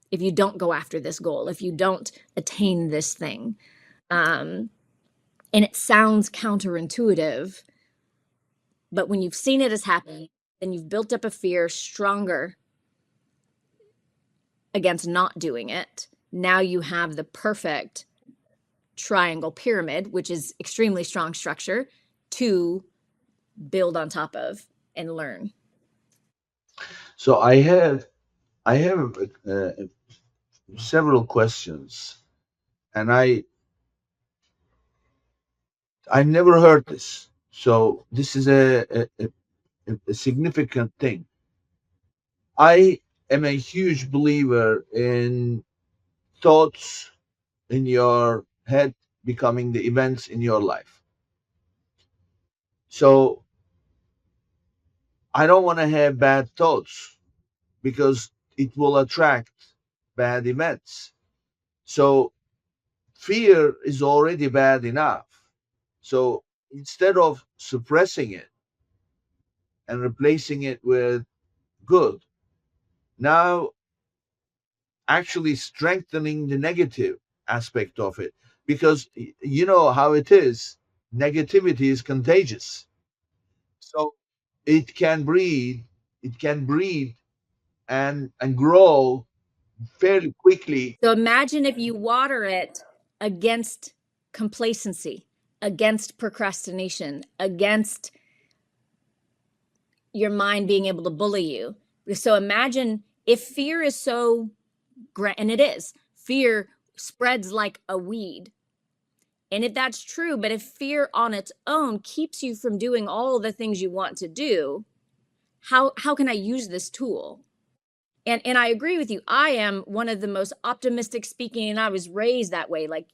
if you don't go after this goal, if you don't attain this thing. And it sounds counterintuitive, but when you've seen it as happen, then you've built up a fear stronger against not doing it. Now you have the perfect triangle pyramid, which is extremely strong structure to build on top of and learn. So I have several questions, and I've never heard this. So this is a significant thing. I am a huge believer in thoughts in your head becoming the events in your life. So I don't want to have bad thoughts because it will attract bad events. So fear is already bad enough. So instead of suppressing it and replacing it with good, now actually strengthening the negative aspect of it, because you know how it is, negativity is contagious. So it can breed and grow fairly quickly. So imagine if you water it against complacency, against procrastination, against your mind being able to bully you. So imagine if fear is so great, and it is, fear spreads like a weed. And if that's true, but if fear on its own keeps you from doing all the things you want to do, how can I use this tool? And I agree with you. I am one of the most optimistic speaking, and I was raised that way, like,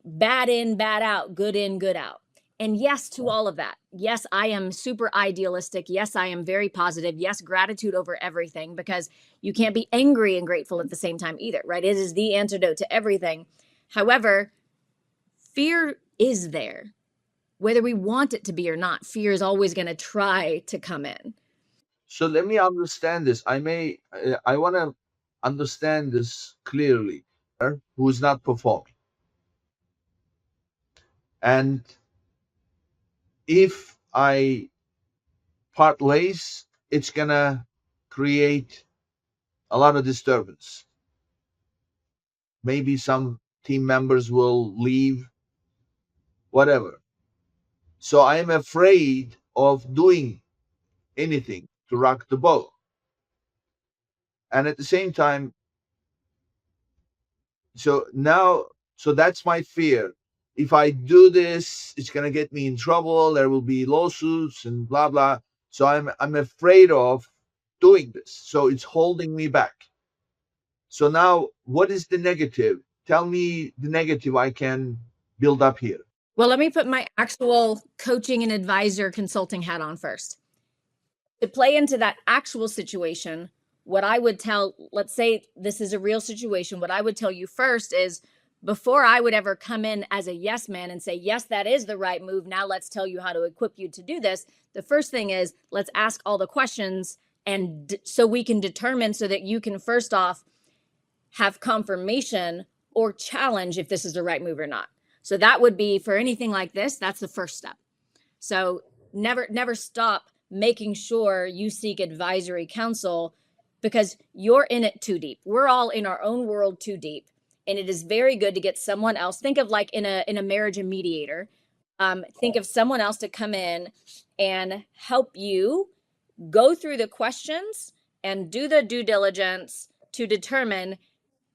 bad in, bad out, good in, good out. And yes to all of that. Yes, I am super idealistic. Yes, I am very positive. Yes, gratitude over everything, because you can't be angry and grateful at the same time either, right? It is the antidote to everything. However, fear is there. Whether we want it to be or not, fear is always going to try to come in. So let me understand this. I want to understand this clearly. Who is not performing, and if I part ways, it's gonna create a lot of disturbance. Maybe some team members will leave, whatever. So I am afraid of doing anything to rock the boat. And at the same time, so that's my fear. If I do this, it's gonna get me in trouble. There will be lawsuits and blah blah. So I'm afraid of doing this. So it's holding me back. So now, what is the negative? Tell me the negative I can build up here. Well, let me put my actual coaching and advisor consulting hat on first. To play into that actual situation, what I would tell, let's say this is a real situation, what I would tell you first is, before I would ever come in as a yes man and say, yes, that is the right move, now let's tell you how to equip you to do this. The first thing is, let's ask all the questions, and so we can determine, so that you can first off have confirmation or challenge if this is the right move or not. So that would be, for anything like this, that's the first step. So never stop making sure you seek advisory counsel, because you're in it too deep. We're all in our own world too deep. And it is very good to get someone else. Think of like in a marriage, a mediator. Think of someone else to come in and help you go through the questions and do the due diligence, to determine,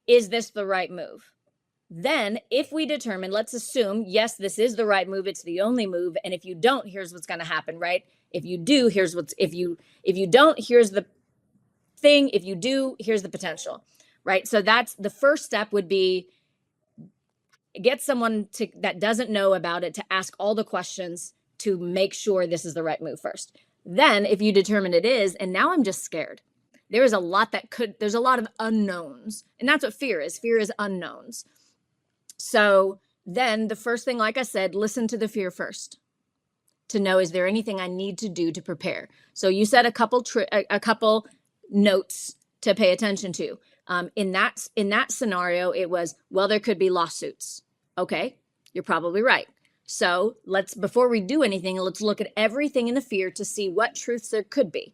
is this the right move? Then if we determine, let's assume, yes, this is the right move, it's the only move. And if you don't, here's what's going to happen, right? If you do, here's what's, if you don't, here's the thing. If you do, here's the potential, right? So that's the first step, would be get someone that doesn't know about it to ask all the questions to make sure this is the right move first. Then if you determine it is, and now I'm just scared, there's a lot of unknowns, and that's what fear is. Fear is unknowns. So then the first thing, like I said, listen to the fear first to know, is there anything I need to do to prepare? So you said a couple notes to pay attention to. In that scenario, it was, well, there could be lawsuits. Okay, you're probably right. So before we do anything, let's look at everything in the fear to see what truths there could be.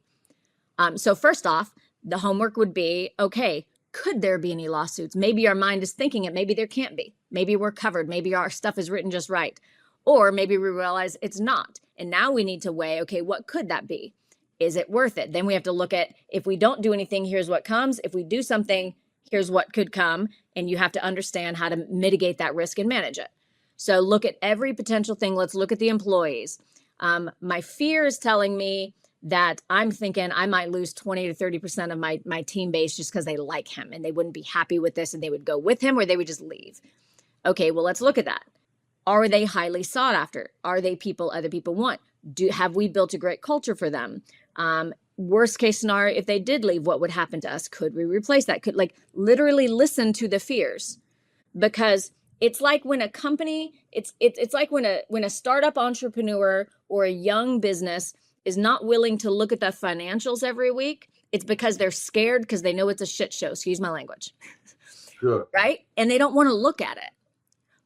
So first off, the homework would be, okay, could there be any lawsuits? Maybe our mind is thinking it. Maybe there can't be. Maybe we're covered. Maybe our stuff is written just right. Or maybe we realize it's not. And now we need to weigh, okay, what could that be? Is it worth it? Then we have to look at, if we don't do anything, here's what comes. If we do something, here's what could come. And you have to understand how to mitigate that risk and manage it. So look at every potential thing. Let's look at the employees. My fear is telling me that I'm thinking I might lose 20 to 30% of my team base just because they like him and they wouldn't be happy with this and they would go with him or they would just leave. Okay, well, let's look at that. Are they highly sought after? Are they people other people want? Have we built a great culture for them? Worst case scenario, if they did leave, what would happen to us? Could we replace that? Could, like, literally listen to the fears, because it's like when a company, it's like when a startup entrepreneur or a young business is not willing to look at the financials every week. It's because they're scared, because they know it's a shit show. Excuse my language. Sure. Right? And they don't want to look at it.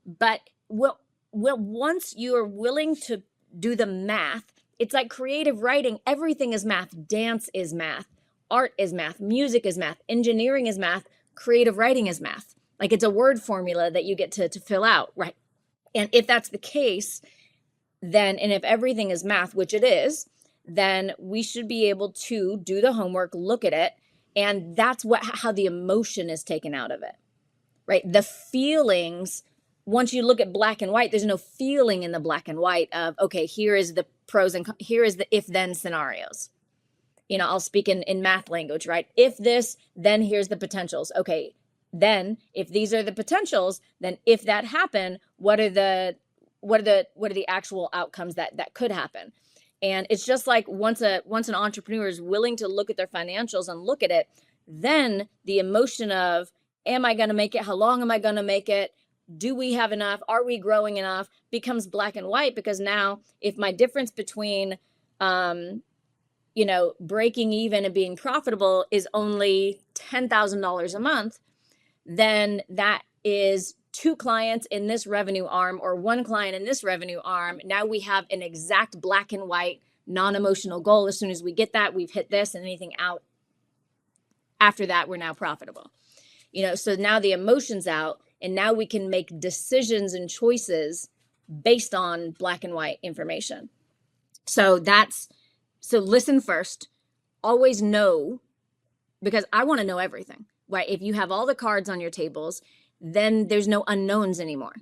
But once you are willing to do the math, it's like creative writing. Everything is math. Dance is math. Art is math. Music is math. Engineering is math. Creative writing is math. Like, it's a word formula that you get to fill out, right? And if that's the case, then, and if everything is math, which it is, then we should be able to do the homework, look at it, and that's how the emotion is taken out of it, right? The feelings, once you look at black and white, there's no feeling in the black and white of, okay, here is the pros and here is the if-then scenarios. You know, I'll speak in math language, right? If this, then here's the potentials. Okay, then if these are the potentials, then if that happen, what are the actual outcomes that could happen? And it's just like once an entrepreneur is willing to look at their financials and look at it, then the emotion of, am I going to make it? How long am I going to make it? Do we have enough? Are we growing enough? Becomes black and white, because now if my difference between, breaking even and being profitable is only $10,000 a month, then that is 2 clients in this revenue arm or 1 client in this revenue arm. Now we have an exact black and white, non-emotional goal. As soon as we get that, we've hit this, and anything out after that, we're now profitable. So now the emotion's out, and now we can make decisions and choices based on black and white information. So listen first, always know, because I want to know everything, right? If you have all the cards on your tables, then there's no unknowns anymore,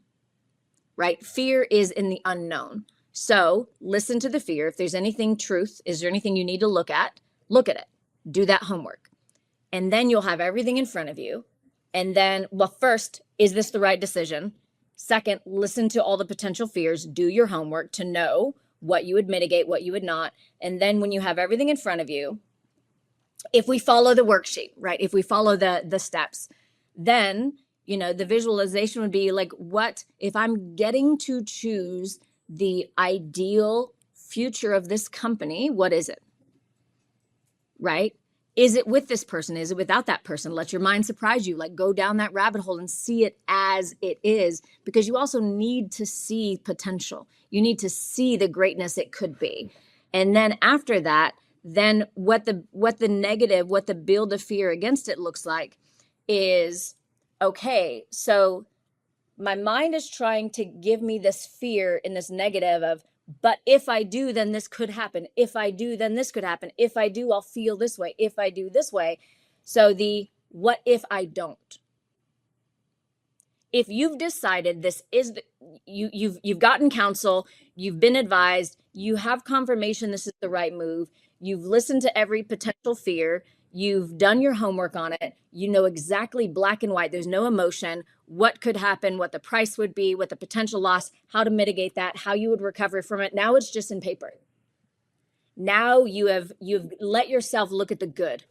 right? Fear is in the unknown. So listen to the fear. If there's anything truth, is there anything you need to look at it, do that homework. And then you'll have everything in front of you. And then, well, first, is this the right decision? Second, listen to all the potential fears, do your homework to know what you would mitigate, what you would not. And then when you have everything in front of you, if we follow the worksheet, right? If we follow the steps, then, the visualization would be like, what if I'm getting to choose the ideal future of this company? What is it? Right? Is it with this person? Is it without that person? Let your mind surprise you. Like, go down that rabbit hole and see it as it is, because you also need to see potential. You need to see the greatness it could be. And then after that, then what the negative, what the build of fear against it looks like is, okay, so my mind is trying to give me this fear and this negative of, but if I do, then this could happen. If I do, then this could happen. If I do, I'll feel this way. If I do this way. So the What if I don't? If you've decided this is you've gotten counsel, you've been advised, you have confirmation this is the right move, you've listened to every potential fear, you've done your homework on it, you know exactly black and white, there's no emotion, what could happen, what the price would be, what the potential loss, how to mitigate that, how you would recover from it. Now it's just in paper. Now you've let yourself look at the good.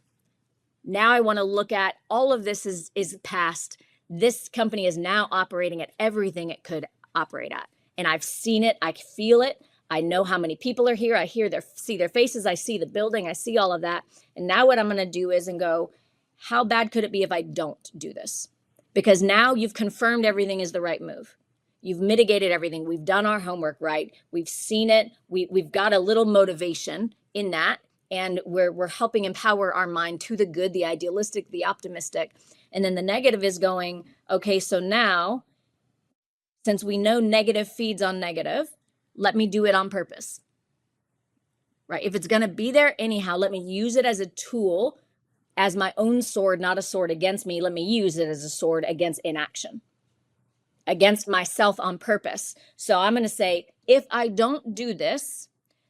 Now I want to look at all of this is past. This company is now operating at everything it could operate at. And I've seen it. I feel it. I know how many people are here. I see their faces. I see the building. I see all of that. And now what I'm going to do is go, how bad could it be if I don't do this? Because now you've confirmed everything is the right move. You've mitigated everything. We've done our homework right. We've seen it. We've got a little motivation in that. And we're helping empower our mind to the good, the idealistic, the optimistic. And then the negative is going, okay, so now, since we know negative feeds on negative, let me do it on purpose, right? If it's going to be there anyhow, let me use it as a tool, as my own sword, not a sword against me. Let me use it as a sword against inaction, against myself on purpose. So I'm going to say, if I don't do this,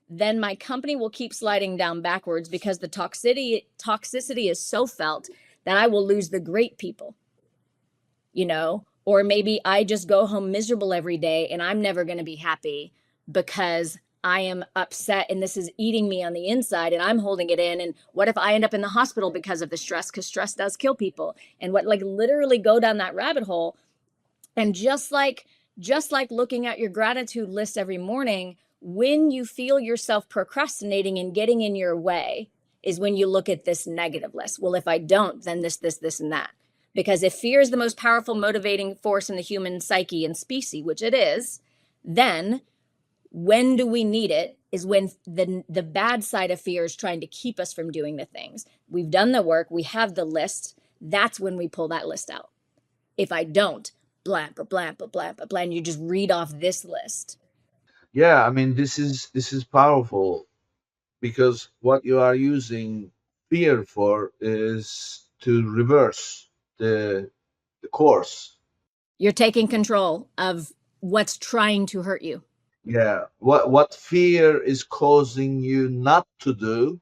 then my company will keep sliding down backwards because the toxicity is so felt that I will lose the great people, or maybe I just go home miserable every day and I'm never going to be happy because I am upset and this is eating me on the inside and I'm holding it in. And what if I end up in the hospital because of the stress? Because stress does kill people. And literally go down that rabbit hole. And just like looking at your gratitude list every morning, when you feel yourself procrastinating and getting in your way is when you look at this negative list. Well, if I don't, then this, and that. Because if fear is the most powerful motivating force in the human psyche and species, which it is, then when do we need it is when the bad side of fear is trying to keep us from doing the things. We've done the work. We have the list. That's when we pull that list out. If I don't, blah, blah, blah, blah, blah, blah, blah, and you just read off this list. Yeah, I mean, this is powerful because what you are using fear for is to reverse the course. You're taking control of what's trying to hurt you. Yeah, what fear is causing you not to do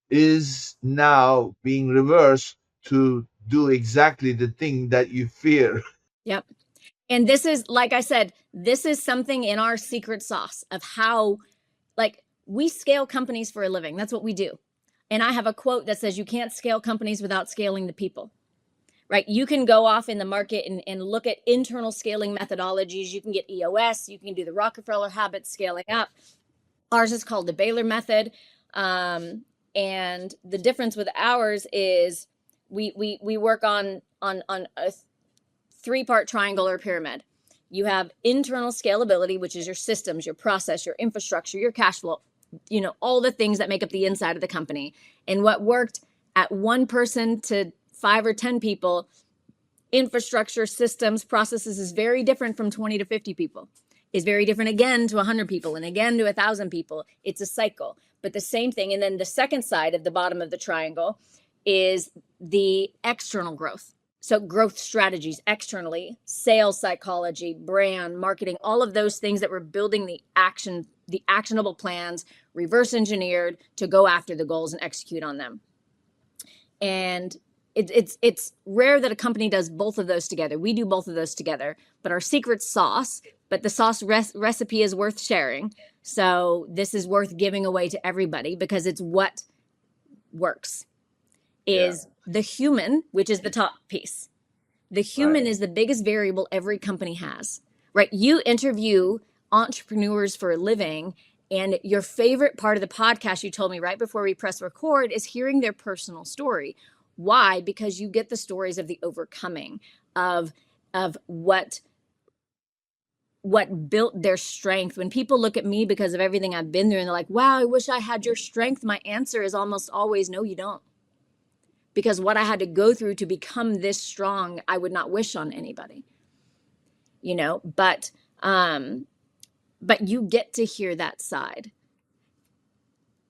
is now being reversed to do exactly the thing that you fear. Yep. And this is, like I said, this is something in our secret sauce of how, we scale companies for a living. That's what we do. And I have a quote that says, you can't scale companies without scaling the people, right? You can go off in the market and look at internal scaling methodologies. You can get EOS, you can do the Rockefeller habit scaling up. Ours is called the Bailor method. And the difference with ours is we work on a 3-part triangle or pyramid. You have internal scalability, which is your systems, your process, your infrastructure, your cash flow, all the things that make up the inside of the company. And what worked at 1 person to 5 or 10 people, infrastructure, systems, processes is very different from 20 to 50 people. Is very different again to 100 people and again to 1,000 people. It's a cycle, but the same thing. And then the second side of the bottom of the triangle is the external growth. So growth strategies externally, sales psychology, brand, marketing, all of those things that we're building the actionable plans, reverse engineered to go after the goals and execute on them. And it's rare that a company does both of those together. We do both of those together, but our secret sauce, but the sauce recipe is worth sharing. So this is worth giving away to everybody because it's what works. Is the human, which is the top piece. The human is the biggest variable every company has, right? You interview entrepreneurs for a living, and your favorite part of the podcast, you told me right before we press record, is hearing their personal story. Why? Because you get the stories of the overcoming, of what built their strength. When people look at me because of everything I've been through and they're like, wow, I wish I had your strength. My answer is almost always, no, you don't. Because what I had to go through to become this strong, I would not wish on anybody, but you get to hear that side.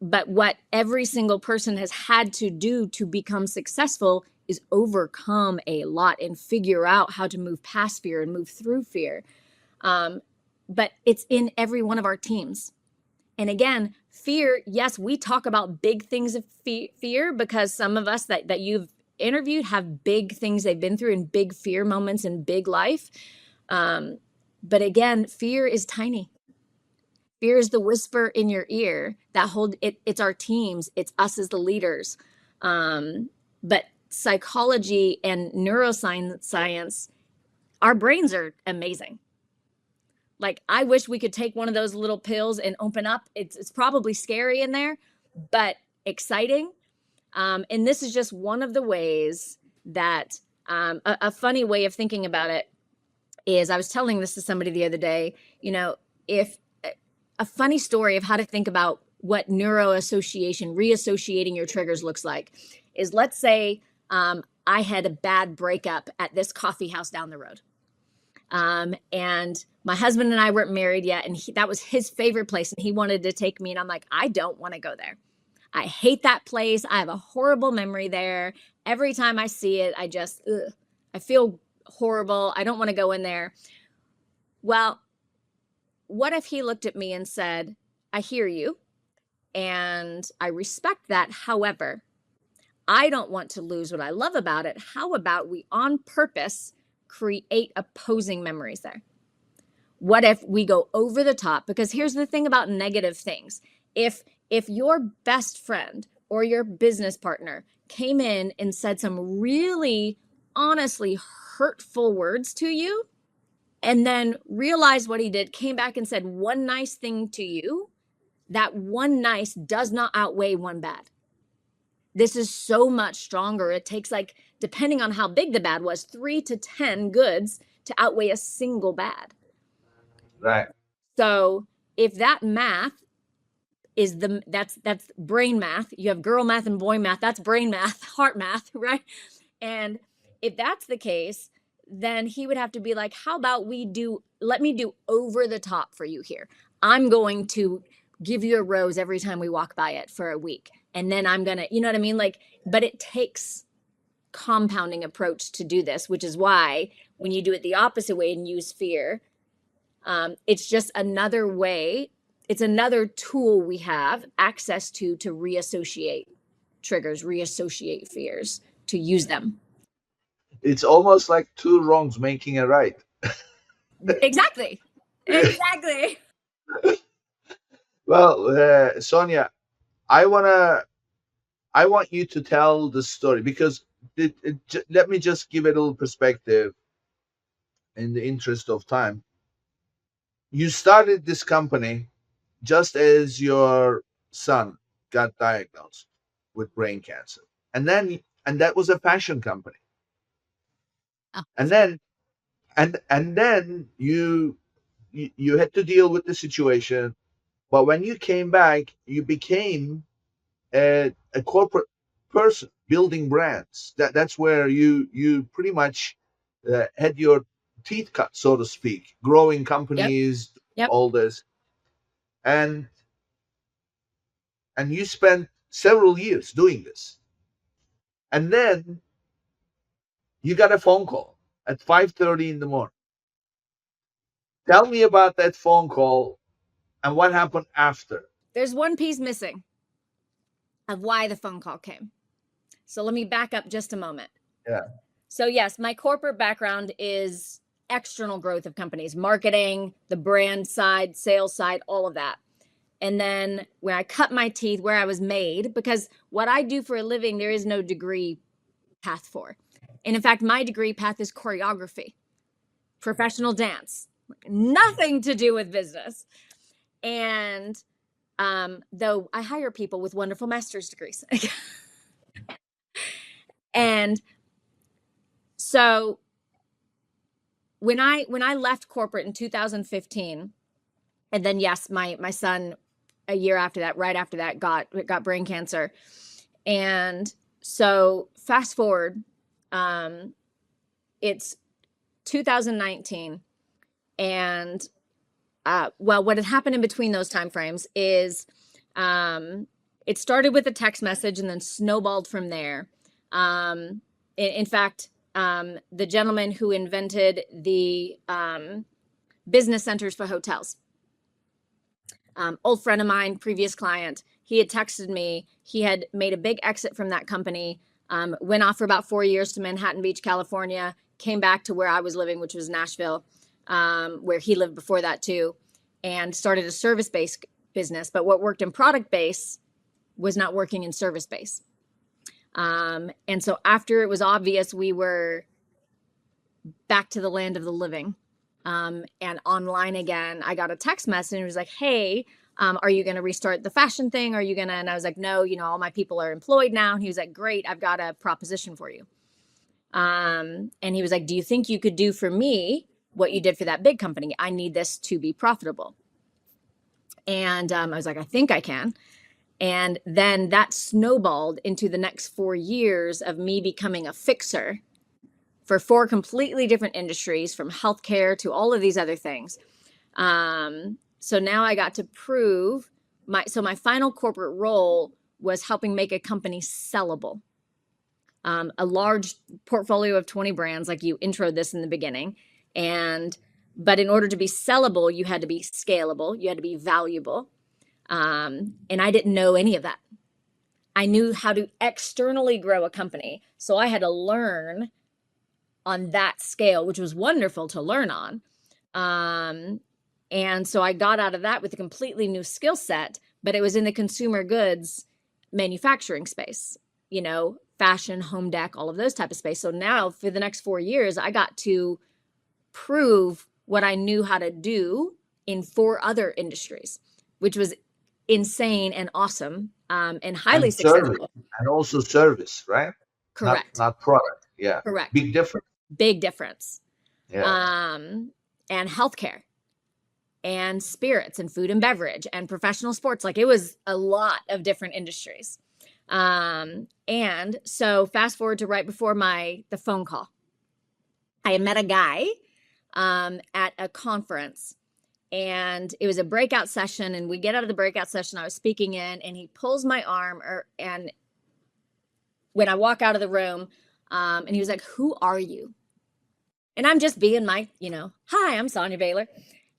But what every single person has had to do to become successful is overcome a lot and figure out how to move past fear and move through fear. But it's in every one of our teams. And again, fear, yes, we talk about big things of fear because some of us that you've interviewed have big things they've been through and big fear moments in big life. But again, fear is tiny. Fear is the whisper in your ear that it's our teams, it's us as the leaders. But psychology and neuroscience, our brains are amazing. Like, I wish we could take one of those little pills and open up. It's probably scary in there, but exciting. And this is just one of the ways that a funny way of thinking about it is, I was telling this to somebody the other day, if a funny story of how to think about what neuroassociation, reassociating your triggers looks like is, let's say I had a bad breakup at this coffee house down the road. And my husband and I weren't married yet. And that was his favorite place. And he wanted to take me. And I'm like, I don't want to go there. I hate that place. I have a horrible memory there. Every time I see it, I feel horrible. I don't want to go in there. Well, what if he looked at me and said, I hear you and I respect that. However, I don't want to lose what I love about it. How about we on purpose create opposing memories there? What if we go over the top? Because here's the thing about negative things. If your best friend or your business partner came in and said some really honestly hurtful words to you, and then realized what he did, came back and said one nice thing to you, that one nice does not outweigh one bad. This is so much stronger. It takes, like, depending on how big the bad was, 3 to 10 goods to outweigh a single bad. Right. So if that math is that's brain math, you have girl math and boy math, that's brain math, heart math, right? And if that's the case, then he would have to be like, how about let me do over the top for you here. I'm going to give you a rose every time we walk by it for a week. And then I'm going to, you know what I mean? Like, but it takes compounding approach to do this, which is why when you do it the opposite way and use fear, it's just another way. It's another tool we have access to reassociate triggers, reassociate fears, to use them. It's almost like two wrongs making a right. Exactly. Exactly. Well, Sonya, I want you to tell the story, because let me just give it a little perspective in the interest of time. You started this company just as your son got diagnosed with brain cancer, and that was a fashion company. Oh. And then you had to deal with the situation. But when you came back, you became a corporate person building brands. That's where you pretty much had your teeth cut, so to speak, growing companies. Yep. All this, and you spent several years doing this, and then you got a phone call at 5:30 in the morning. Tell me about that phone call and what happened after. There's one piece missing of why the phone call came. So let me back up just a moment. Yeah. So yes, my corporate background is external growth of companies, marketing, the brand side, sales side, all of that. And then when I cut my teeth, where I was made, because what I do for a living, there is no degree path for. And in fact, my degree path is choreography, professional dance, nothing to do with business. And though I hire people with wonderful master's degrees. And so when I left corporate in 2015, and then yes, my son a year after that, right after that, got brain cancer. And so fast forward, it's 2019, and well, what had happened in between those timeframes is it started with a text message and then snowballed from there. In fact, the gentleman who invented the business centers for hotels, old friend of mine, previous client, he had texted me. He had made a big exit from that company, went off for about 4 years to Manhattan Beach, California, came back to where I was living, which was Nashville, where he lived before that too, and started a service-based business. But what worked in product-based was not working in service-based. And so after it was obvious we were back to the land of the living, and online again, I got a text message and it was like, hey, are you going to restart the fashion thing? Are you going to? And I was like, no, all my people are employed now. And he was like, great, I've got a proposition for you. And he was like, do you think you could do for me what you did for that big company? I need this to be profitable. And I was like, I think I can. And then that snowballed into the next 4 years of me becoming a fixer for 4 completely different industries, from healthcare to all of these other things. So now I got to prove my final corporate role was helping make a company sellable. A large portfolio of 20 brands, like you introed this in the beginning. But in order to be sellable, you had to be scalable, you had to be valuable. And I didn't know any of that. I knew how to externally grow a company. So I had to learn on that scale, which was wonderful to learn on. And so I got out of that with a completely new skill set, but it was in the consumer goods manufacturing space, fashion, home dec, all of those type of space. So now for the next 4 years, I got to prove what I knew how to do in 4 other industries, which was insane and awesome, and highly successful. And also service, right? Correct. Not product. Yeah. Correct. Big difference. Big difference. Yeah. And healthcare and spirits and food and beverage and professional sports. Like, it was a lot of different industries. And so fast forward to right before the phone call, I had met a guy at a conference, and it was a breakout session, and we get out of the breakout session I was speaking in, and he pulls my arm, and when I walk out of the room, and he was like, who are you? And I'm just being my, hi, I'm Sonya Bailor.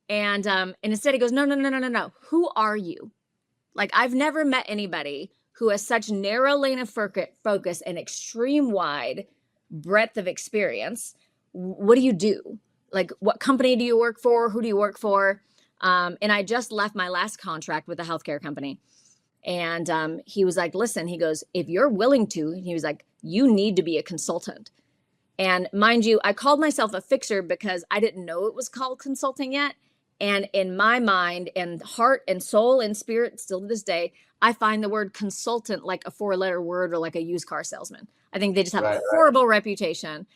And instead he goes, no. Who are you? Like, I've never met anybody who has such narrow lane of focus and extreme wide breadth of experience. What do you do? Like, what company do you work for? Who do you work for? And I just left my last contract with a healthcare company. And he was like, listen, he goes, if you're willing to, he was like, you need to be a consultant. And mind you, I called myself a fixer because I didn't know it was called consulting yet. And in my mind and heart and soul and spirit, still to this day, I find the word consultant like a 4-letter word or like a used car salesman. I think they just have a horrible reputation.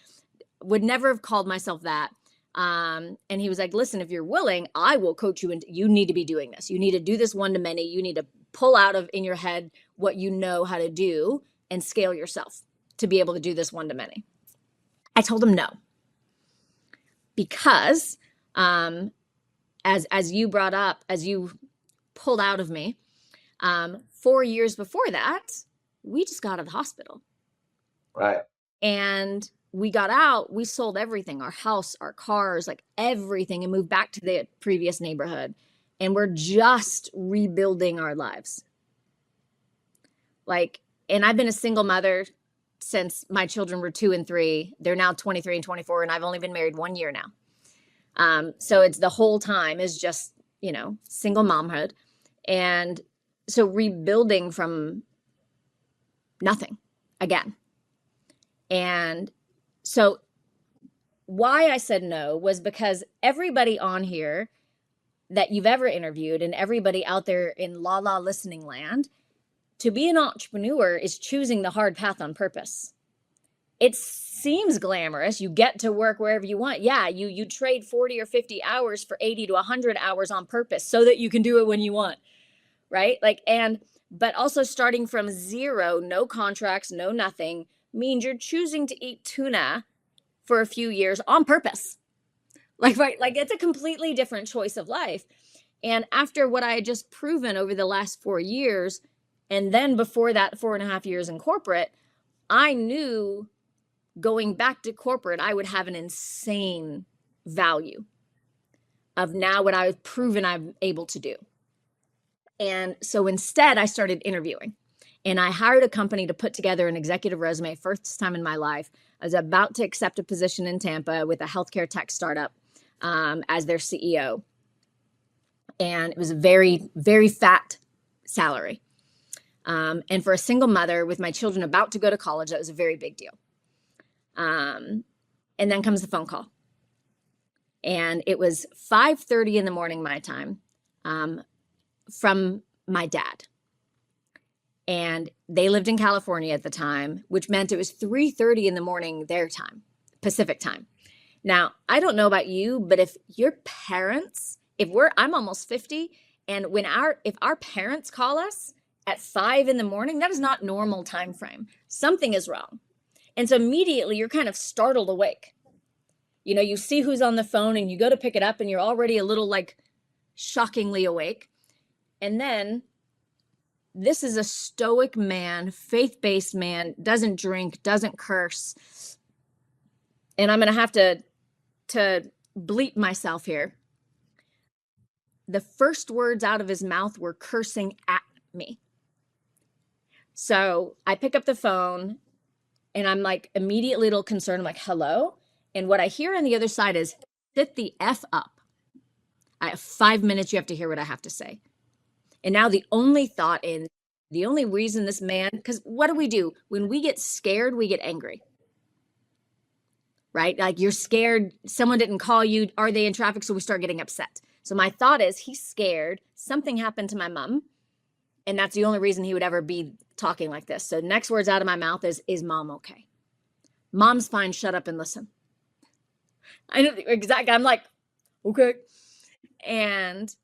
Would never have called myself that. And he was like, listen, if you're willing, I will coach you. And you need to be doing this. You need to do this one-to-many. You need to pull out of in your head what you know how to do and scale yourself to be able to do this one-to-many. I told him no, because as you brought up, as you pulled out of me, 4 years before that, we just got out of the hospital. Right. And we got out, we sold everything, our house, our cars, like everything, and moved back to the previous neighborhood. And we're just rebuilding our lives. And I've been a single mother since my children were 2 and 3. They're now 23 and 24, and I've only been married 1 year now. So it's the whole time is just, single momhood. And so rebuilding from nothing again. And so why I said no was because everybody on here that you've ever interviewed and everybody out there in la listening land, to be an entrepreneur is choosing the hard path on purpose. It seems glamorous. You get to work wherever you want. Yeah, you trade 40 or 50 hours for 80 to 100 hours on purpose so that you can do it when you want, right? But also starting from zero, no contracts, no nothing, means you're choosing to eat tuna for a few years on purpose. It's a completely different choice of life. And after what I had just proven over the last 4 years, and then before that, 4.5 years in corporate, I knew going back to corporate, I would have an insane value of now what I've proven I'm able to do. And so instead, I started interviewing, and I hired a company to put together an executive resume. First time in my life. I was about to accept a position in Tampa with a healthcare tech startup as their CEO. And it was a very, very fat salary. And for a single mother with my children about to go to college, that was a very big deal. And then comes the phone call. And it was 5:30 in the morning, my time, from my dad. And they lived in California at the time, which meant it was 3:30 in the morning their time, Pacific time. Now, I don't know about you, but if your parents, I'm almost 50, and if our parents call us at 5 in the morning, that is not normal time frame. Something is wrong. And so immediately you're kind of startled awake. You know, you see who's on the phone and you go to pick it up and you're already a little like shockingly awake. And then this is a stoic man, faith-based man, doesn't drink, doesn't curse. And I'm going to have to bleep myself here. The first words out of his mouth were cursing at me. So I pick up the phone and I'm like immediately a little concerned. I'm like, hello? And what I hear on the other side is, sit the F up. I have 5 minutes. You have to hear what I have to say. And now the only reason this man, because what do? When we get scared, we get angry. Right? Like you're scared. Someone didn't call you. Are they in traffic? So we start getting upset. So my thought is he's scared. Something happened to my mom. And that's the only reason he would ever be talking like this. So next words out of my mouth is mom okay? Mom's fine. Shut up and listen. I know exactly. I'm like, okay. And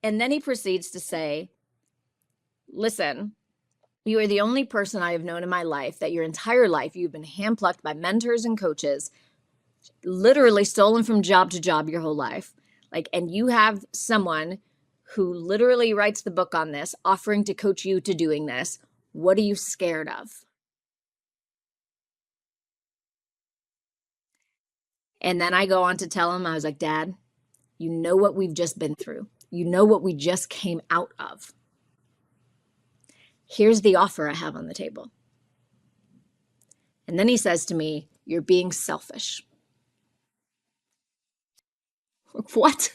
then he proceeds to say, listen, you are the only person I have known in my life that your entire life you've been hand-plucked by mentors and coaches, literally stolen from job to job your whole life. And you have someone who literally writes the book on this, offering to coach you to doing this. What are you scared of? And then I go on to tell him, I was like, Dad, you know what we've just been through. You know what we just came out of. Here's the offer I have on the table. And then he says to me, you're being selfish. What?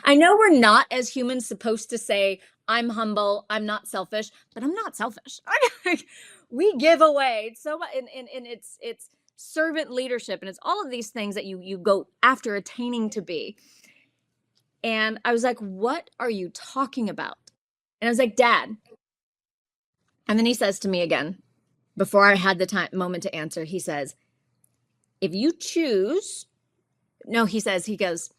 I know we're not as humans supposed to say, I'm humble, I'm not selfish, but I'm not selfish. We give away so much, and it's servant leadership, and it's all of these things that you go after attaining to be. And I was like, what are you talking about? And I was like, Dad. And then he says to me again, before I had the moment to answer, he says, if you choose, no, he goes,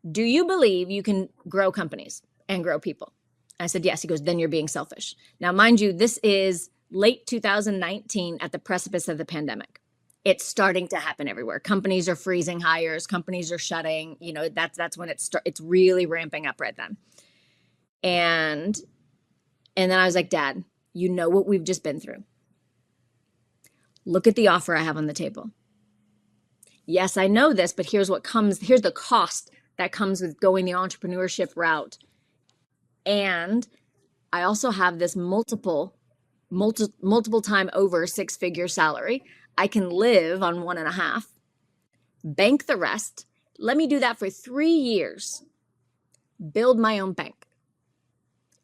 do you believe you can grow companies and grow people? I said, yes. He goes, then you're being selfish. Now, mind you, this is late 2019 at the precipice of the pandemic. It's starting to happen everywhere. Companies are freezing hires. Companies are shutting. You know, that's when it's really ramping up right then. And then I was like, Dad, you know what we've just been through. Look at the offer I have on the table. Yes, I know this, but here's the cost that comes with going the entrepreneurship route. And I also have this multiple time over 6-figure salary. I can live on 1.5, bank the rest. Let me do that for 3 years, build my own bank,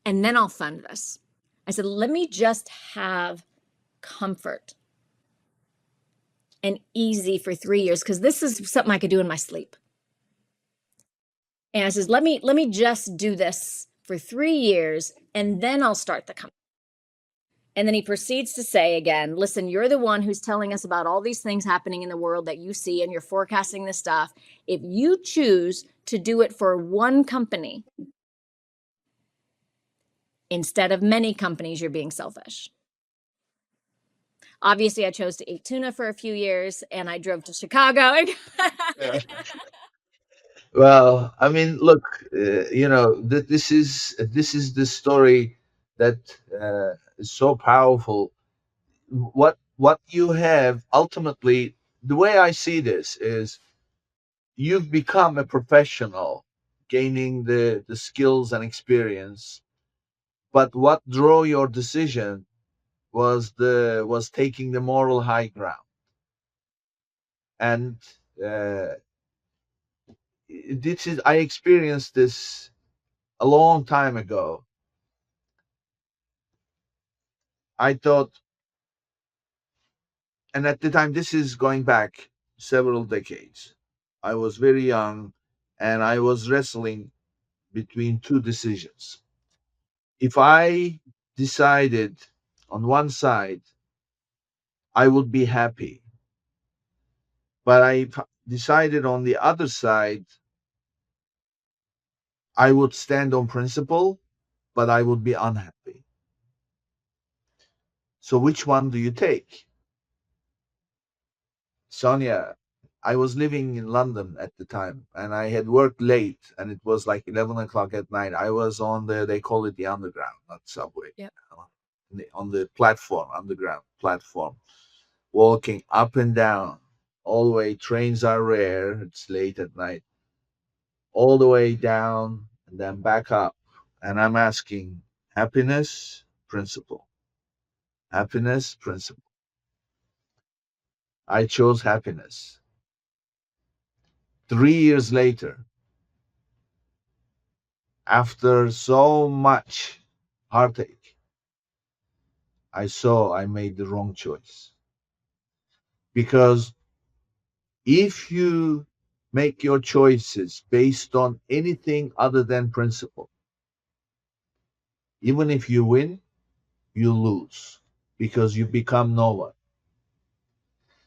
and then I'll fund this. I said, let me just have comfort and easy for 3 years, because this is something I could do in my sleep. And I says, let me just do this for 3 years, and then I'll start the company. And then he proceeds to say again, listen, you're the one who's telling us about all these things happening in the world that you see, and you're forecasting this stuff. If you choose to do it for one company instead of many companies, you're being selfish. Obviously, I chose to eat tuna for a few years, and I drove to Chicago. Yeah. Well, I mean, look, this is the story that is so powerful. What what you have ultimately, the way I see this is you've become a professional, gaining the skills and experience. But what drove your decision was taking the moral high ground. And uh, this is I experienced this a long time ago. I thought, and at the time, this is going back several decades. I was very young, and I was wrestling between two decisions. If I decided on one side, I would be happy. But decided on the other side, I would stand on principle, but I would be unhappy. So which one do you take? Sonia, I was living in London at the time and I had worked late and it was like 11 o'clock at night. I was on they call it the underground, not subway. Yep. On the platform, underground platform, walking up and down. All the way, trains are rare, it's late at night, all the way down and then back up. And I'm asking happiness, principle, happiness, principle. I chose happiness. 3 years later, after so much heartache, I saw I made the wrong choice. Because if you make your choices based on anything other than principle, even if you win, you lose because you become no one.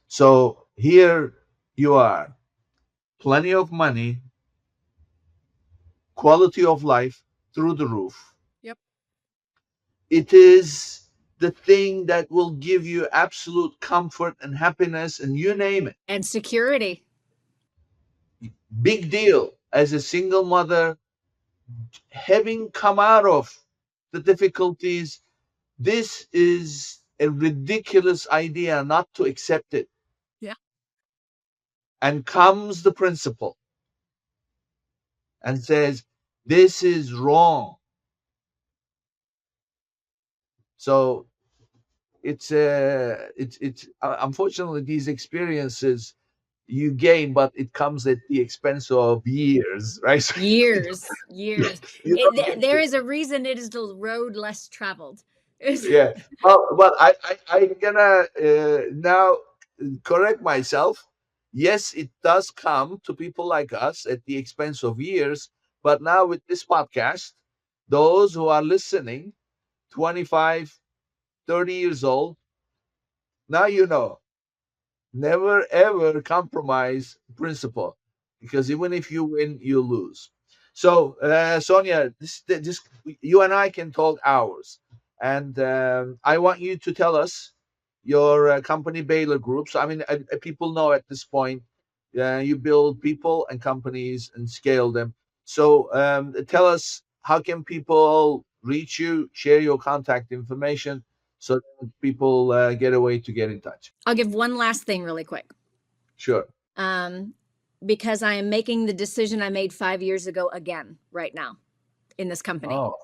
So here you are, plenty of money, quality of life through the roof. Yep. It is the thing that will give you absolute comfort and happiness, and you name it. And security. Big deal as a single mother, having come out of the difficulties. This is a ridiculous idea not to accept it. Yeah. And comes the principal and says, this is wrong. So it's unfortunately these experiences you gain, but it comes at the expense of years, right? So Years. you don't get There is a reason it is the road less traveled. yeah. Well, I'm gonna now correct myself. Yes, it does come to people like us at the expense of years, but now with this podcast, those who are listening, 25, 30 years old, now you know. Never ever compromise principle, because even if you win, you lose. So, Sonia, this you and I can talk hours, and I want you to tell us your company Baylor Group. So, I mean, people know at this point you build people and companies and scale them. So, tell us, how can people reach you, share your contact information, so that people get a way to get in touch. I'll give one last thing really quick. Sure. Because I am making the decision I made 5 years ago again right now in this company. Oh,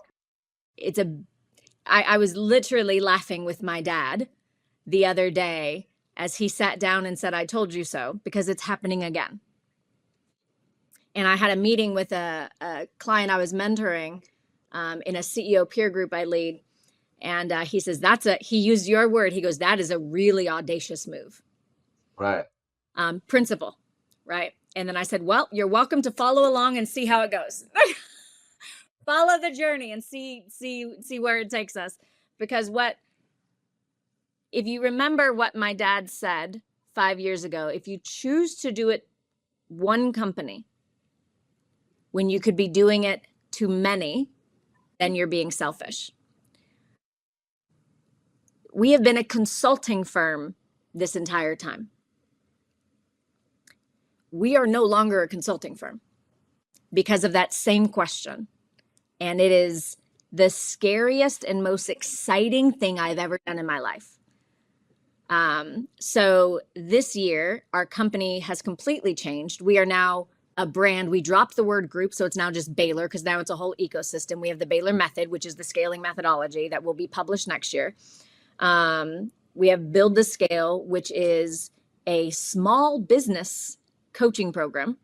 I was literally laughing with my dad the other day as he sat down and said, I told you so, because it's happening again. And I had a meeting with a client I was mentoring in a CEO peer group I lead. And he says, he used your word. He goes, that is a really audacious move. right. Principle, right? And then I said, well, you're welcome to follow along and see how it goes. Follow the journey and see where it takes us. Because if you remember what my dad said 5 years ago, if you choose to do it one company when you could be doing it to many, then you're being selfish. We have been a consulting firm this entire time. We are no longer a consulting firm because of that same question. And it is the scariest and most exciting thing I've ever done in my life. So this year, our company has completely changed. We are now a brand. We dropped the word group, so it's now just Bailor, because now it's a whole ecosystem. We have the Bailor method, which is the scaling methodology that will be published next year. We have Build the Scale, which is a small business coaching program,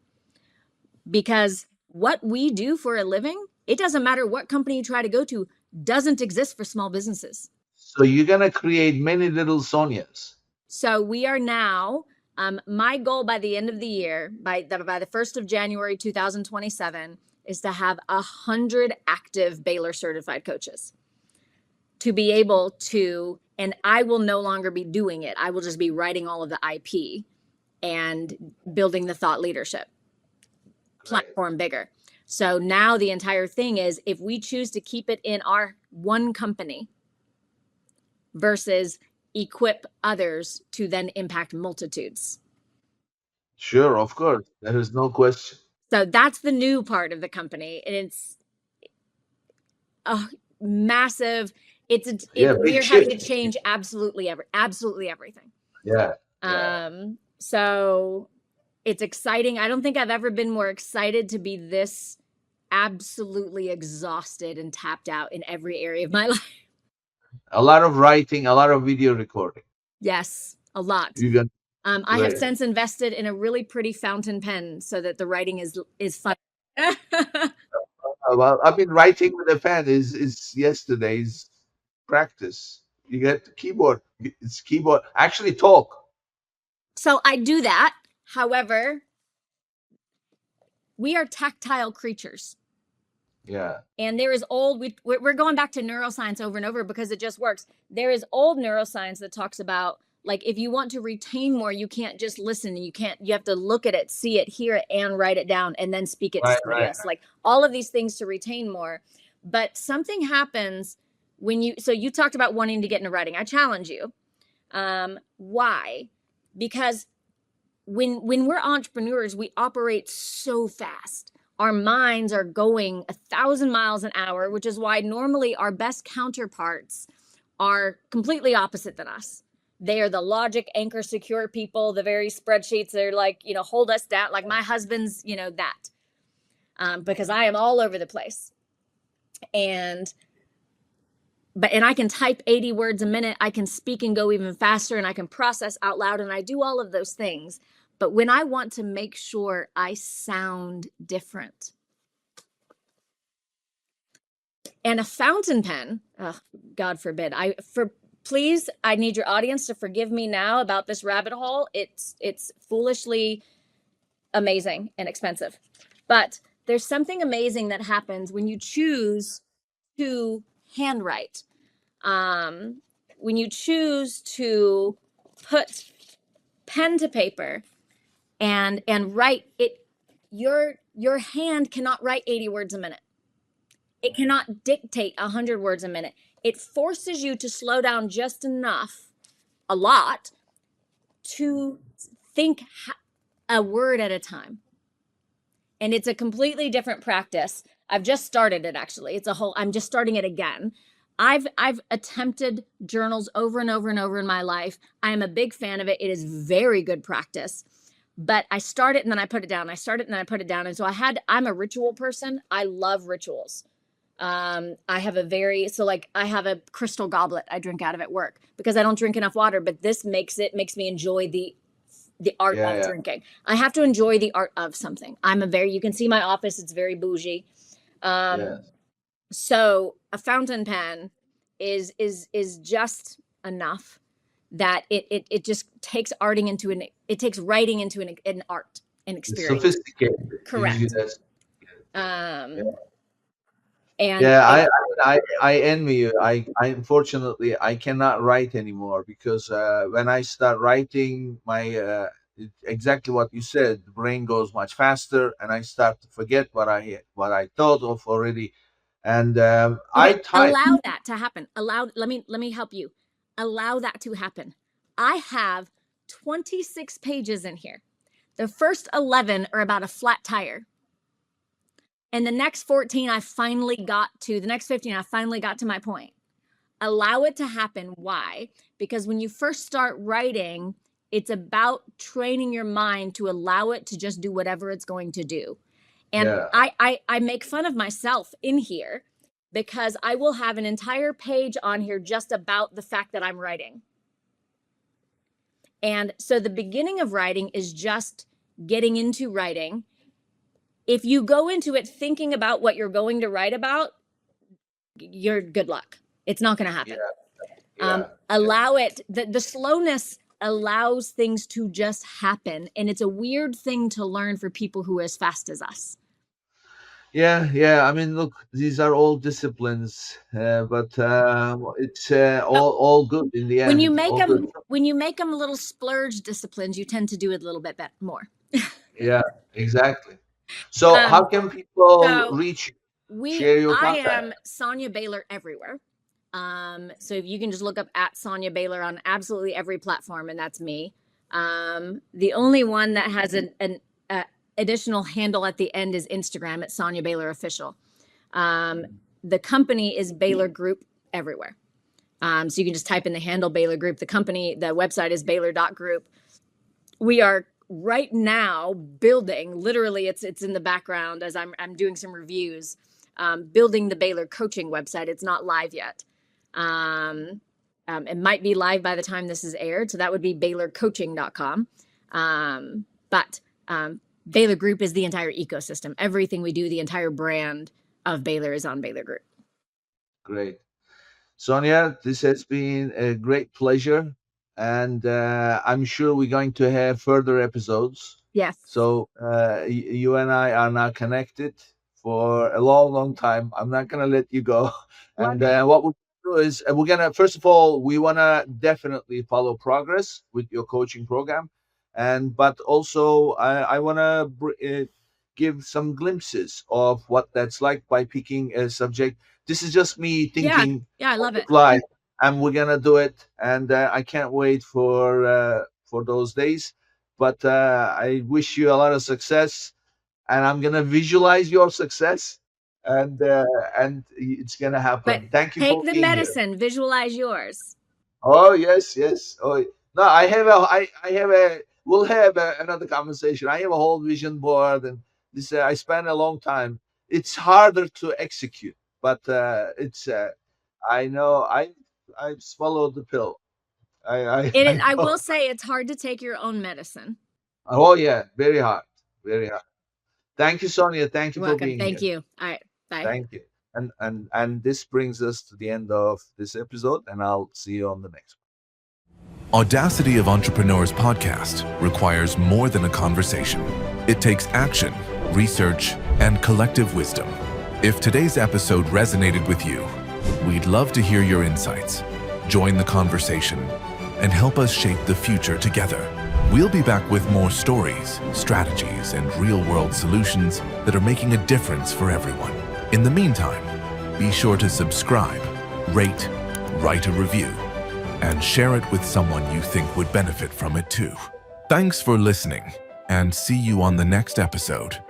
because what we do for a living, it doesn't matter what company you try to go to, doesn't exist for small businesses. So you're gonna create many little Sonyas. So we are now, my goal by the end of the year, by the 1st of January 2027, is to have 100 active Bailor certified coaches, to be able to, and I will no longer be doing it. I will just be writing all of the IP and building the thought leadership platform bigger. So now the entire thing is, if we choose to keep it in our one company versus equip others to then impact multitudes. Sure, of course. There is no question. So that's the new part of the company. And it's a massive, we're having to change absolutely everything. Yeah. So it's exciting. I don't think I've ever been more excited to be this absolutely exhausted and tapped out in every area of my life. A lot of writing, a lot of video recording. Yes, a lot. I have since invested in a really pretty fountain pen so that the writing is fun. Well, I've been writing with a pen is yesterday's practice. You get the keyboard. It's keyboard. Actually, talk. So I do that. However, we are tactile creatures. Yeah. And there is we're going back to neuroscience over and over because it just works. There is old neuroscience that talks about, like, if you want to retain more, you can't just listen. You have to look at it, see it, hear it, and write it down, and then speak it to somebody else. Like, all of these things to retain more. But something happens when so you talked about wanting to get into writing. I challenge you. Why? Because when we're entrepreneurs, we operate so fast. Our minds are going 1,000 miles an hour, which is why normally our best counterparts are completely opposite than us. They are the logic, anchor, secure people, the very spreadsheets. They're like, hold us down. Like my husband's, that, because I am all over the place. And I can type 80 words a minute. I can speak and go even faster, and I can process out loud, and I do all of those things. But when I want to make sure I sound different, and a fountain pen, God forbid, please, I need your audience to forgive me now about this rabbit hole. It's foolishly amazing and expensive. But there's something amazing that happens when you choose to handwrite. When you choose to put pen to paper and write it, your hand cannot write 80 words a minute. It cannot dictate 100 words a minute. It forces you to slow down just enough, a lot, to think a word at a time. And it's a completely different practice. I've just started it, actually. I'm just starting it again. I've attempted journals over and over and over in my life. I am a big fan of it. It is very good practice. But I start it and then I put it down. I start it and then I put it down. And so I'm a ritual person. I love rituals. I have a crystal goblet I drink out of at work because I don't drink enough water, but this makes me enjoy the art of drinking. I have to enjoy the art of something. You can see my office. It's very bougie. So a fountain pen is just enough that it just takes writing into an art, an experience. It's sophisticated. Correct. I envy you. I unfortunately I cannot write anymore because when I start writing, my exactly what you said, the brain goes much faster, and I start to forget what I thought of already. And I type. Allow that to happen. Let me help you. Allow that to happen. I have 26 pages in here. The first 11 are about a flat tire. And the next 15, I finally got to my point. Allow it to happen. Why? Because when you first start writing, it's about training your mind to allow it to just do whatever it's going to do. And Yeah. I make fun of myself in here because I will have an entire page on here just about the fact that I'm writing. And so the beginning of writing is just getting into writing. If you go into it thinking about what you're going to write about, you're good luck. It's not going to happen. Allow it. The slowness allows things to just happen. And it's a weird thing to learn for people who are as fast as us. Yeah. I mean, look, these are all disciplines, but it's all good in the end. When you make them little splurge disciplines, you tend to do it a little bit more. Yeah, exactly. So how can people reach share your contact? I am Sonya Bailor everywhere. So if you can just look up at Sonya Bailor on absolutely every platform, and that's me. The only one that has an additional handle at the end is Instagram at Sonya Bailor Official. The company is Bailor Group everywhere. So you can just type in the handle Bailor Group. The website is bailor.group. We are right now building, literally it's in the background as I'm doing some reviews, building the Bailor coaching website. It's not live yet. It might be live by the time this is aired. So that would be bailorcoaching.com. But Bailor Group is the entire ecosystem. Everything we do, the entire brand of Bailor is on Bailor Group. Great. Sonya, this has been a great pleasure. And I'm sure we're going to have further episodes. Yes. So you and I are now connected for a long, long time. I'm not going to let you go. And what we'll do is we're going to, first of all, we want to definitely follow progress with your coaching program. But also I want to give some glimpses of what that's like by picking a subject. This is just me thinking. Yeah, I love it. Live. And we're gonna do it, and I can't wait for those days. But I wish you a lot of success, and I'm gonna visualize your success, and it's gonna happen. But thank you. Take for the being medicine. Here. Visualize yours. Oh yes. Oh no, I have a. We'll have another conversation. I have a whole vision board, and this I spent a long time. It's harder to execute, but it's. I know I've swallowed the pill. I will say it's hard to take your own medicine. Oh yeah, very hard. Thank you, Sonya. Thank you You're welcome. For being Thank here. you. All right, bye. Thank you. And this brings us to the end of this episode, and I'll see you on the next one. Audacity of Entrepreneurs podcast requires more than a conversation. It takes action, research, and collective wisdom. If today's episode resonated with you, we'd love to hear your insights. Join the conversation and help us shape the future together. We'll be back with more stories, strategies, and real-world solutions that are making a difference for everyone. In the meantime, be sure to subscribe, rate, write a review, and share it with someone you think would benefit from it too. Thanks for listening, and see you on the next episode.